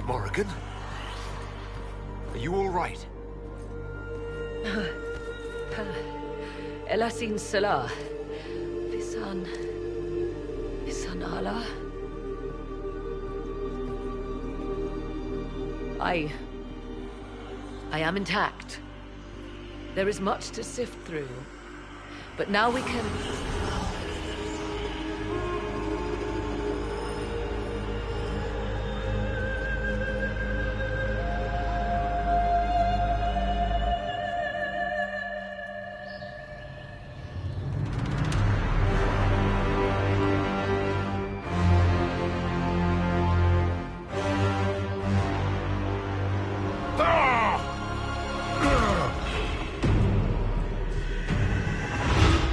Morrigan? Are you all right? Elasin Salah. Lisan Allah. I am intact. There is much to sift through. But now we can...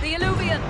The Illuvian!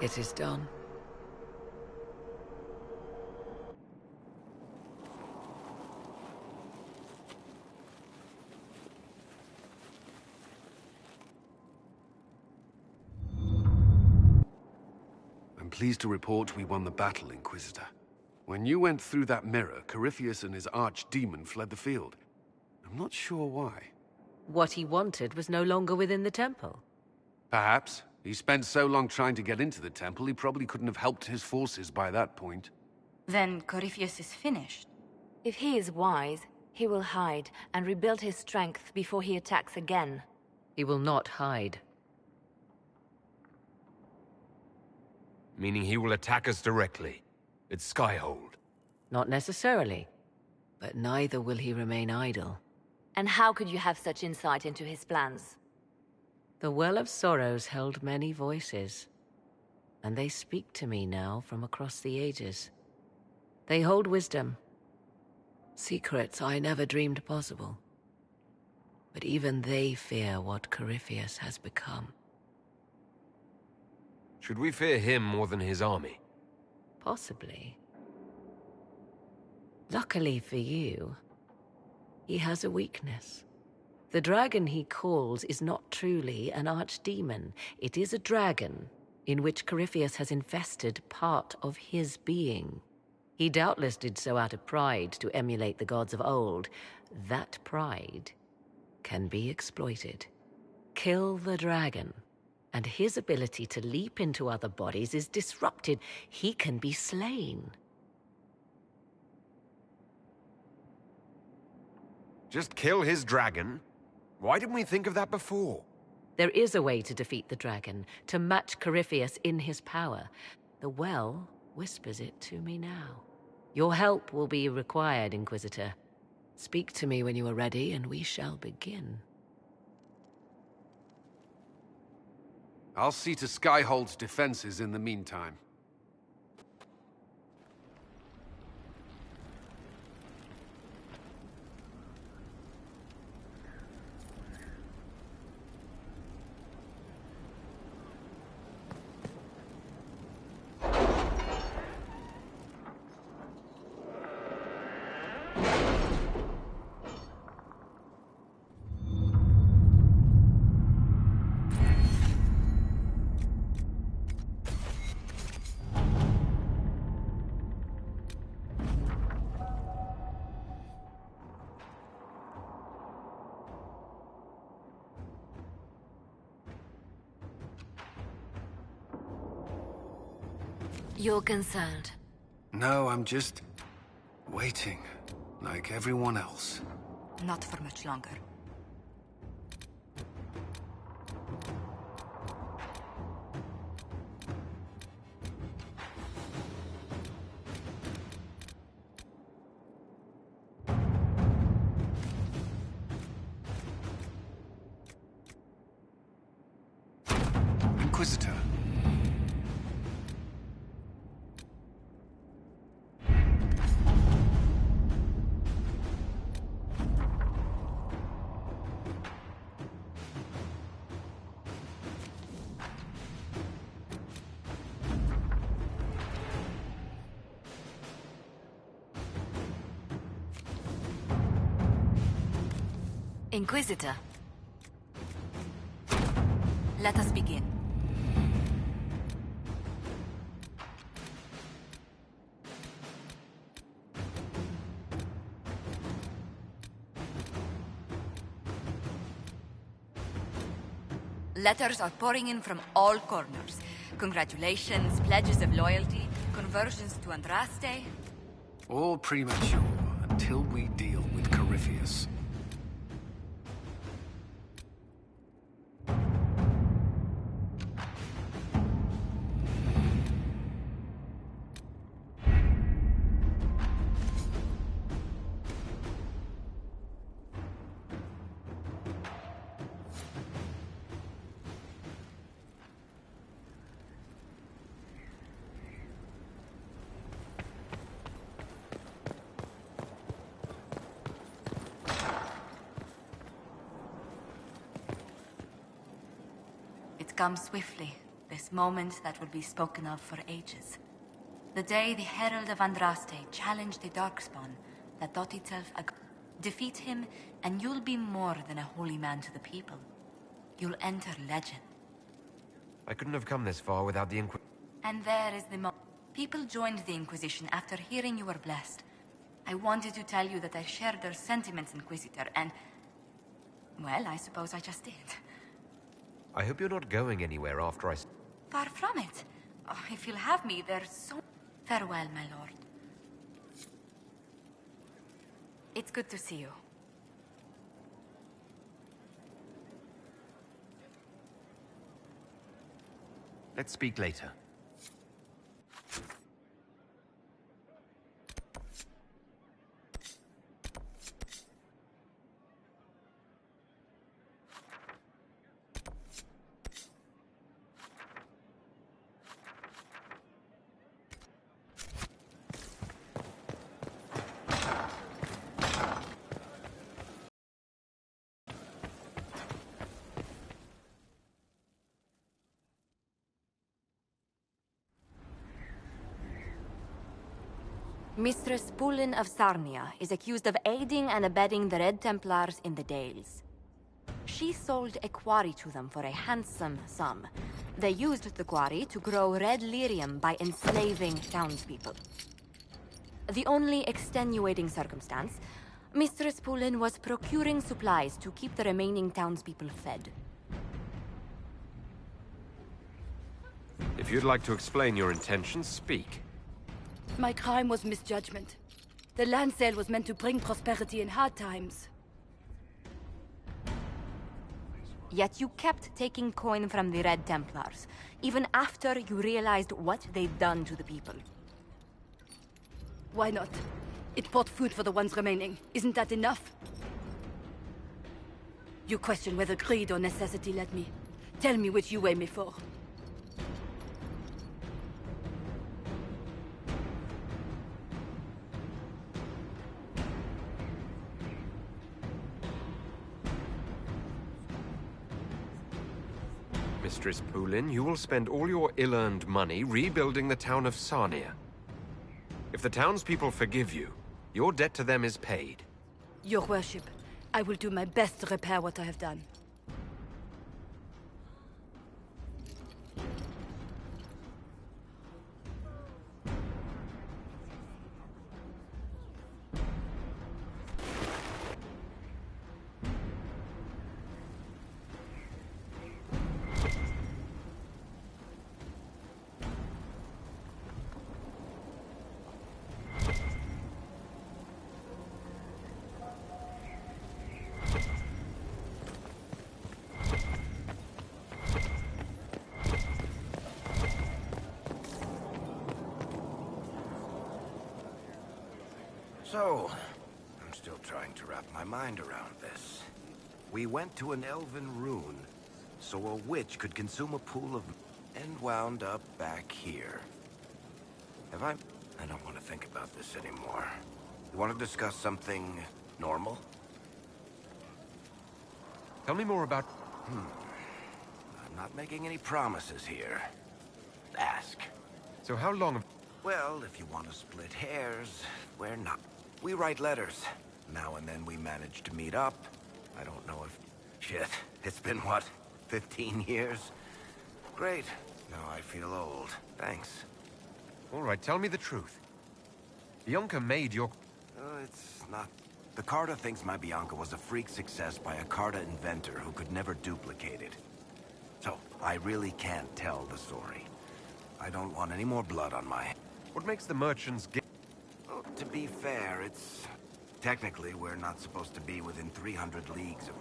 It is done. I'm pleased to report we won the battle, Inquisitor. When you went through that mirror, Corypheus and his archdemon fled the field. I'm not sure why. What he wanted was no longer within the temple. Perhaps. He spent so long trying to get into the temple, he probably couldn't have helped his forces by that point. Then Corypheus is finished. If he is wise, he will hide and rebuild his strength before he attacks again. He will not hide. Meaning he will attack us directly. At Skyhold. Not necessarily. But neither will he remain idle. And how could you have such insight into his plans? The Well of Sorrows held many voices. And they speak to me now from across the ages. They hold wisdom. Secrets I never dreamed possible. But even they fear what Corypheus has become. Should we fear him more than his army? Possibly. Luckily for you, he has a weakness. The dragon he calls is not truly an archdemon. It is a dragon in which Corypheus has infested part of his being. He doubtless did so out of pride to emulate the gods of old. That pride can be exploited. Kill the dragon, and his ability to leap into other bodies is disrupted. He can be slain. Just kill his dragon? Why didn't we think of that before? There is a way to defeat the dragon, to match Corypheus in his power. The well whispers it to me now. Your help will be required, Inquisitor. Speak to me when you are ready, and we shall begin. I'll see to Skyhold's defenses in the meantime. You're concerned. No, I'm just waiting, like everyone else. Not for much longer. Inquisitor. Inquisitor. Let us begin. Letters are pouring in from all corners. Congratulations, pledges of loyalty, conversions to Andraste. All premature until we deal with Corypheus. It comes swiftly, This moment that will be spoken of for ages. The day the Herald of Andraste challenged the Darkspawn that thought itself a... Defeat him, and you'll be more than a holy man to the people. You'll enter legend. I couldn't have come this far without the And there is the People joined the Inquisition after hearing you were blessed. I wanted to tell you that I shared their sentiments, Inquisitor, and... well, I suppose I just did. I hope you're not going anywhere after I... Far from it. Oh, if you'll have me, there's so... Farewell, my lord. It's good to see you. Let's speak later. Mistress Pulin of Sarnia is accused of aiding and abetting the Red Templars in the Dales. She sold a quarry to them for a handsome sum. They used the quarry to grow red lyrium by enslaving townspeople. The only extenuating circumstance, Mistress Pulin was procuring supplies to keep the remaining townspeople fed. If you'd like to explain your intentions, speak. My crime was misjudgment. The land sale was meant to bring prosperity in hard times. Yet you kept taking coin from the Red Templars, even after you realized what they'd done to the people. Why not? It bought food for the ones remaining. Isn't that enough? You question whether greed or necessity led me. Tell me which you weigh me for. Mistress Pulin, you will spend all your ill-earned money rebuilding the town of Sarnia. If the townspeople forgive you, your debt to them is paid. Your worship, I will do my best to repair what I have done. So, I'm still trying to wrap my mind around this. We went to an elven rune, so a witch could consume a pool of... and wound up back here. Have I don't want to think about this anymore. You want to discuss something normal? Tell me more about... I'm not making any promises here. Ask. So how long... Well, if you want to split hairs, we're not. We write letters. Now and then we manage to meet up. I don't know if... Shit, it's been what, 15 years? Great. Now I feel old. Thanks. All right, tell me the truth. Bianca made your... It's not... The Carta thinks my Bianca was a freak success by a Carta inventor who could never duplicate it. So, I really can't tell the story. I don't want any more blood on my... What makes the merchants get... Well, to be fair, it's... Technically, we're not supposed to be within 300 leagues of...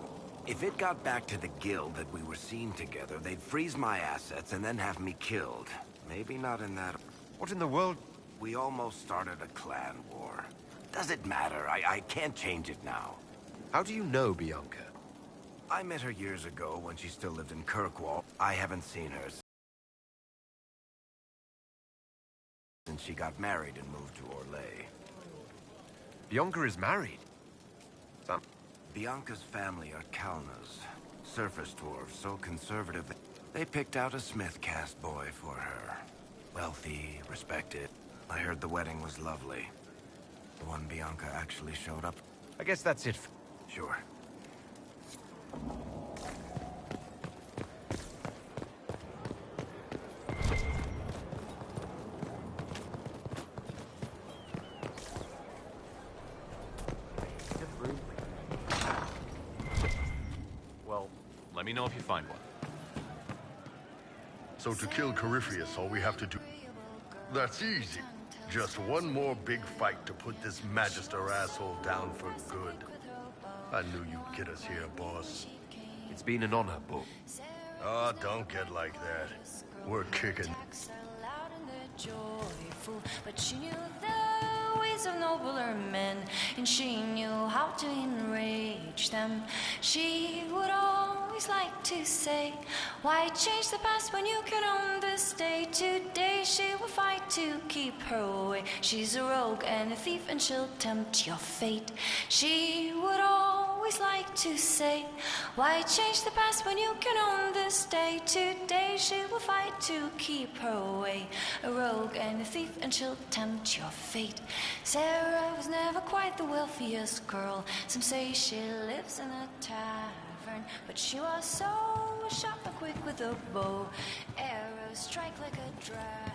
If it got back to the guild that we were seen together, they'd freeze my assets and then have me killed. Maybe not in that... What in the world? We almost started a clan war. Does it matter? I can't change it now. How do you know Bianca? I met her years ago when she still lived in Kirkwall. I haven't seen her since she got married and moved to Orlais. Bianca is married? Bianca's family are Kalnas. Surface dwarves, so conservative. They picked out a Smith caste boy for her. Wealthy, respected. I heard the wedding was lovely. The one Bianca actually showed up. I guess that's it. Sure. Well, let me know if you find one. So to kill Corypheus, all we have to do... That's easy. Just one more big fight to put this Magister asshole down for good. I knew you'd get us here, boss. It's been an honor, Bo. Oh, don't get like that. We're kicking. Joyful, but she knew the ways of nobler men, and she knew how to enrage them. She would always like to say, why change the past when you can own this day? Today she will fight to keep her away. She's a rogue and a thief, and she'll tempt your fate. She would always like to say, why change the past when you can own this day? Today she will fight to keep her away. A rogue and a thief, and she'll tempt your fate. Sarah was never quite the wealthiest girl. Some say she lives in a tavern, but she was so sharp and quick with a bow. Arrows strike like a dragon.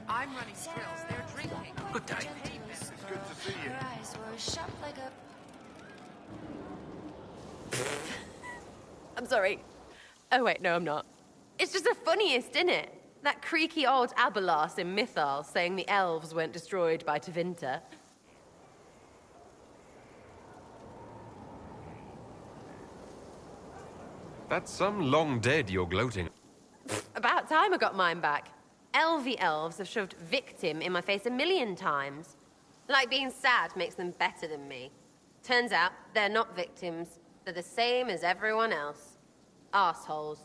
I'm running drills. They're drinking. Good day. It's good to see you. Her eyes were sharp like a... I'm sorry. Oh wait, no I'm not. It's just the funniest, isn't it? That creaky old Abelas in Mythal saying the elves weren't destroyed by Tevinter. That's some long dead you're gloating. About time I got mine back. Elvie elves have shoved victim in my face 1,000,000 times. Like being sad makes them better than me. Turns out they're not victims. They're the same as everyone else. Arseholes.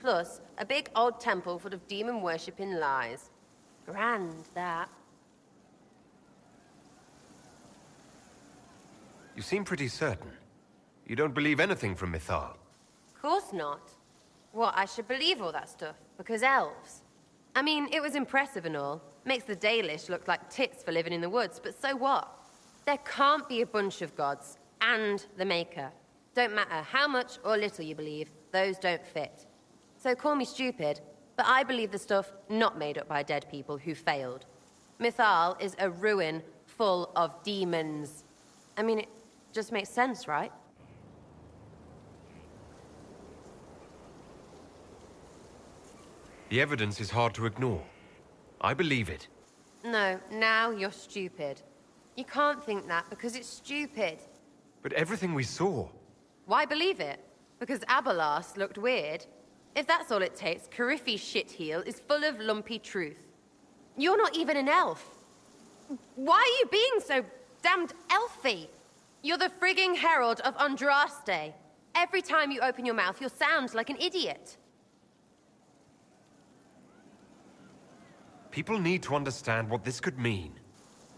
Plus, a big old temple full of demon-worshipping lies. Grand, that. You seem pretty certain. You don't believe anything from Mythal. Course not. What, I should believe all that stuff? Because elves? I mean, it was impressive and all. Makes the Dalish look like tits for living in the woods, but so what? There can't be a bunch of gods, and the Maker. Don't matter how much or little you believe, those don't fit. So call me stupid, but I believe the stuff not made up by dead people who failed. Mythal is a ruin full of demons. I mean, it just makes sense, right? The evidence is hard to ignore. I believe it. No, now you're stupid. You can't think that because it's stupid. But everything we saw... Why believe it? Because Abelas looked weird? If that's all it takes, Coryphe's shitheel is full of lumpy truth. You're not even an elf. Why are you being so damned elfy? You're the frigging herald of Andraste. Every time you open your mouth, you'll sound like an idiot. People need to understand what this could mean.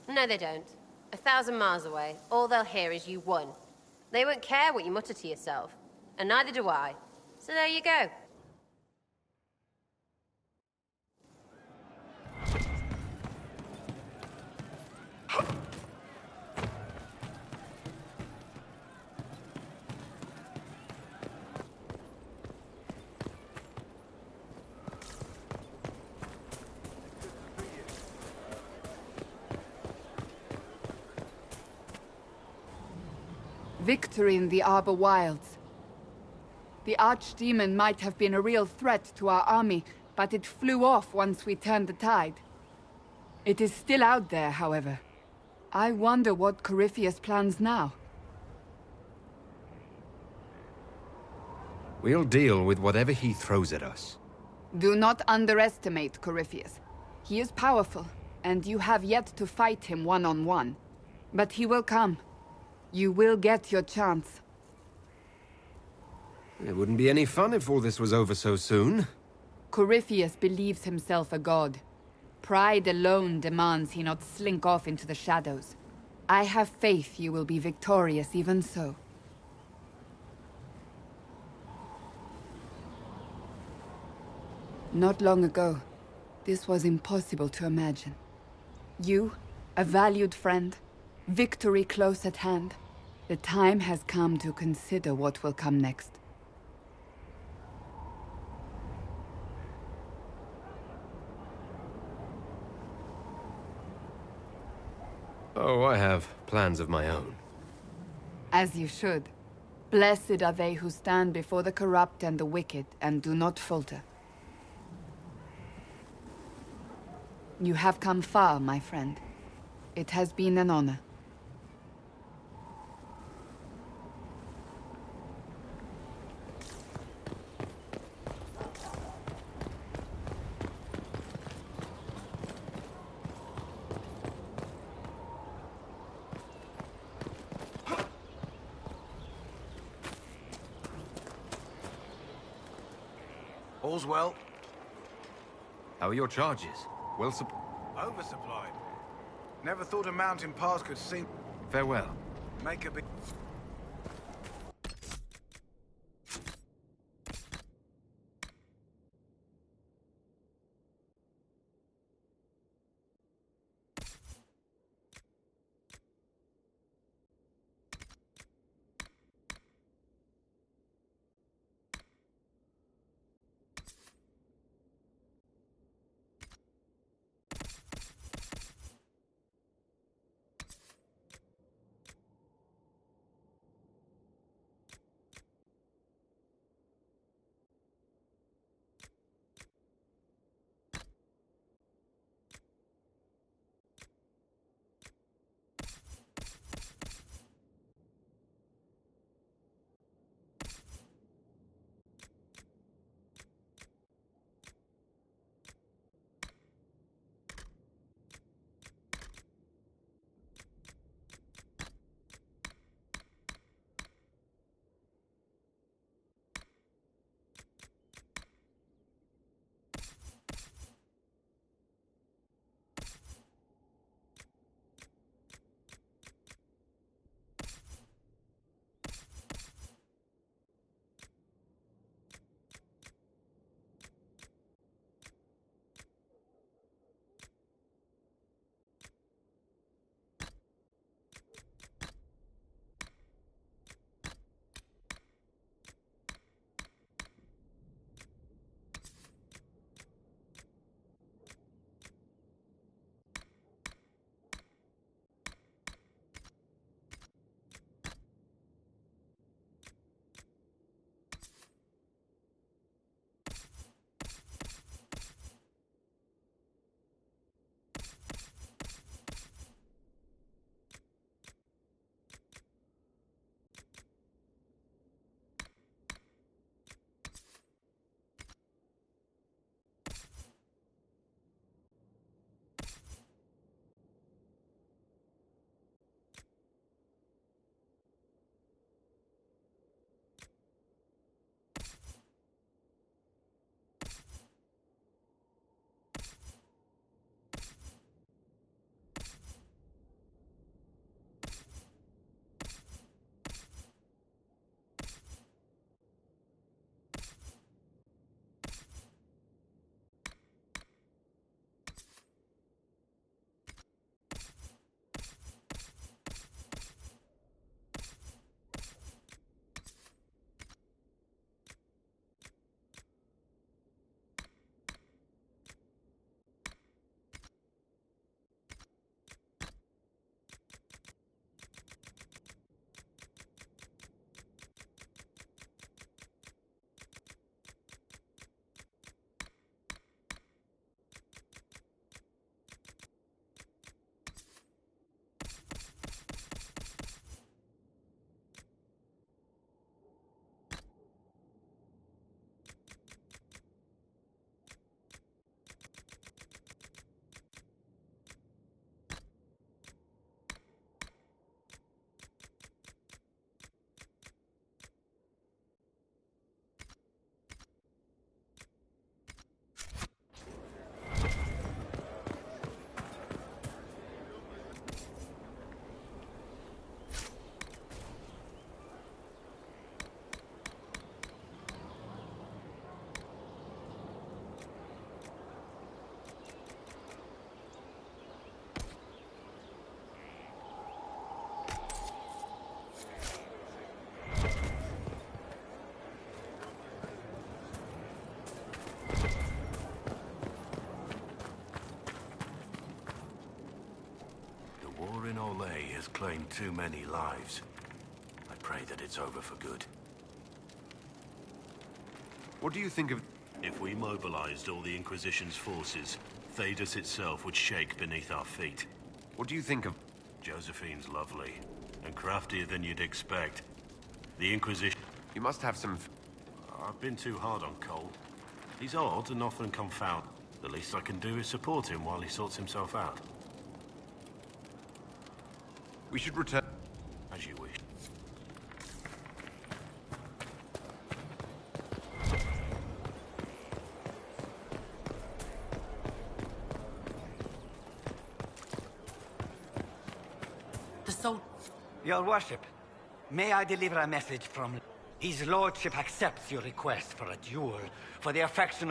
No, they don't. 1,000 miles away, all they'll hear is you won. They won't care what you mutter to yourself. And neither do I. So there you go. Victory in the Arbor Wilds. The Archdemon might have been a real threat to our army, but it flew off once we turned the tide. It is still out there, however. I wonder what Corypheus plans now. We'll deal with whatever he throws at us. Do not underestimate Corypheus. He is powerful, and you have yet to fight him one-on-one. But he will come. You will get your chance. It wouldn't be any fun if all this was over so soon. Corypheus believes himself a god. Pride alone demands he not slink off into the shadows. I have faith you will be victorious even so. Not long ago, this was impossible to imagine. You, a valued friend, victory close at hand. The time has come to consider what will come next. Oh, I have plans of my own. As you should. Blessed are they who stand before the corrupt and the wicked and do not falter. You have come far, my friend. It has been an honor. All's well? How are your charges? Well Oversupplied. Never thought a mountain pass could seem... Farewell. Make a big... claimed too many lives. I pray that it's over for good. What do you think of... If we mobilized all the Inquisition's forces, Thedas itself would shake beneath our feet. What do you think of... Josephine's lovely, and craftier than you'd expect. The Inquisition... You must have some... I've been too hard on Cole. He's odd and often confounded. The least I can do is support him while he sorts himself out. We should return... As you wish. Your worship, may I deliver a message from... His lordship accepts your request for a duel for the affection of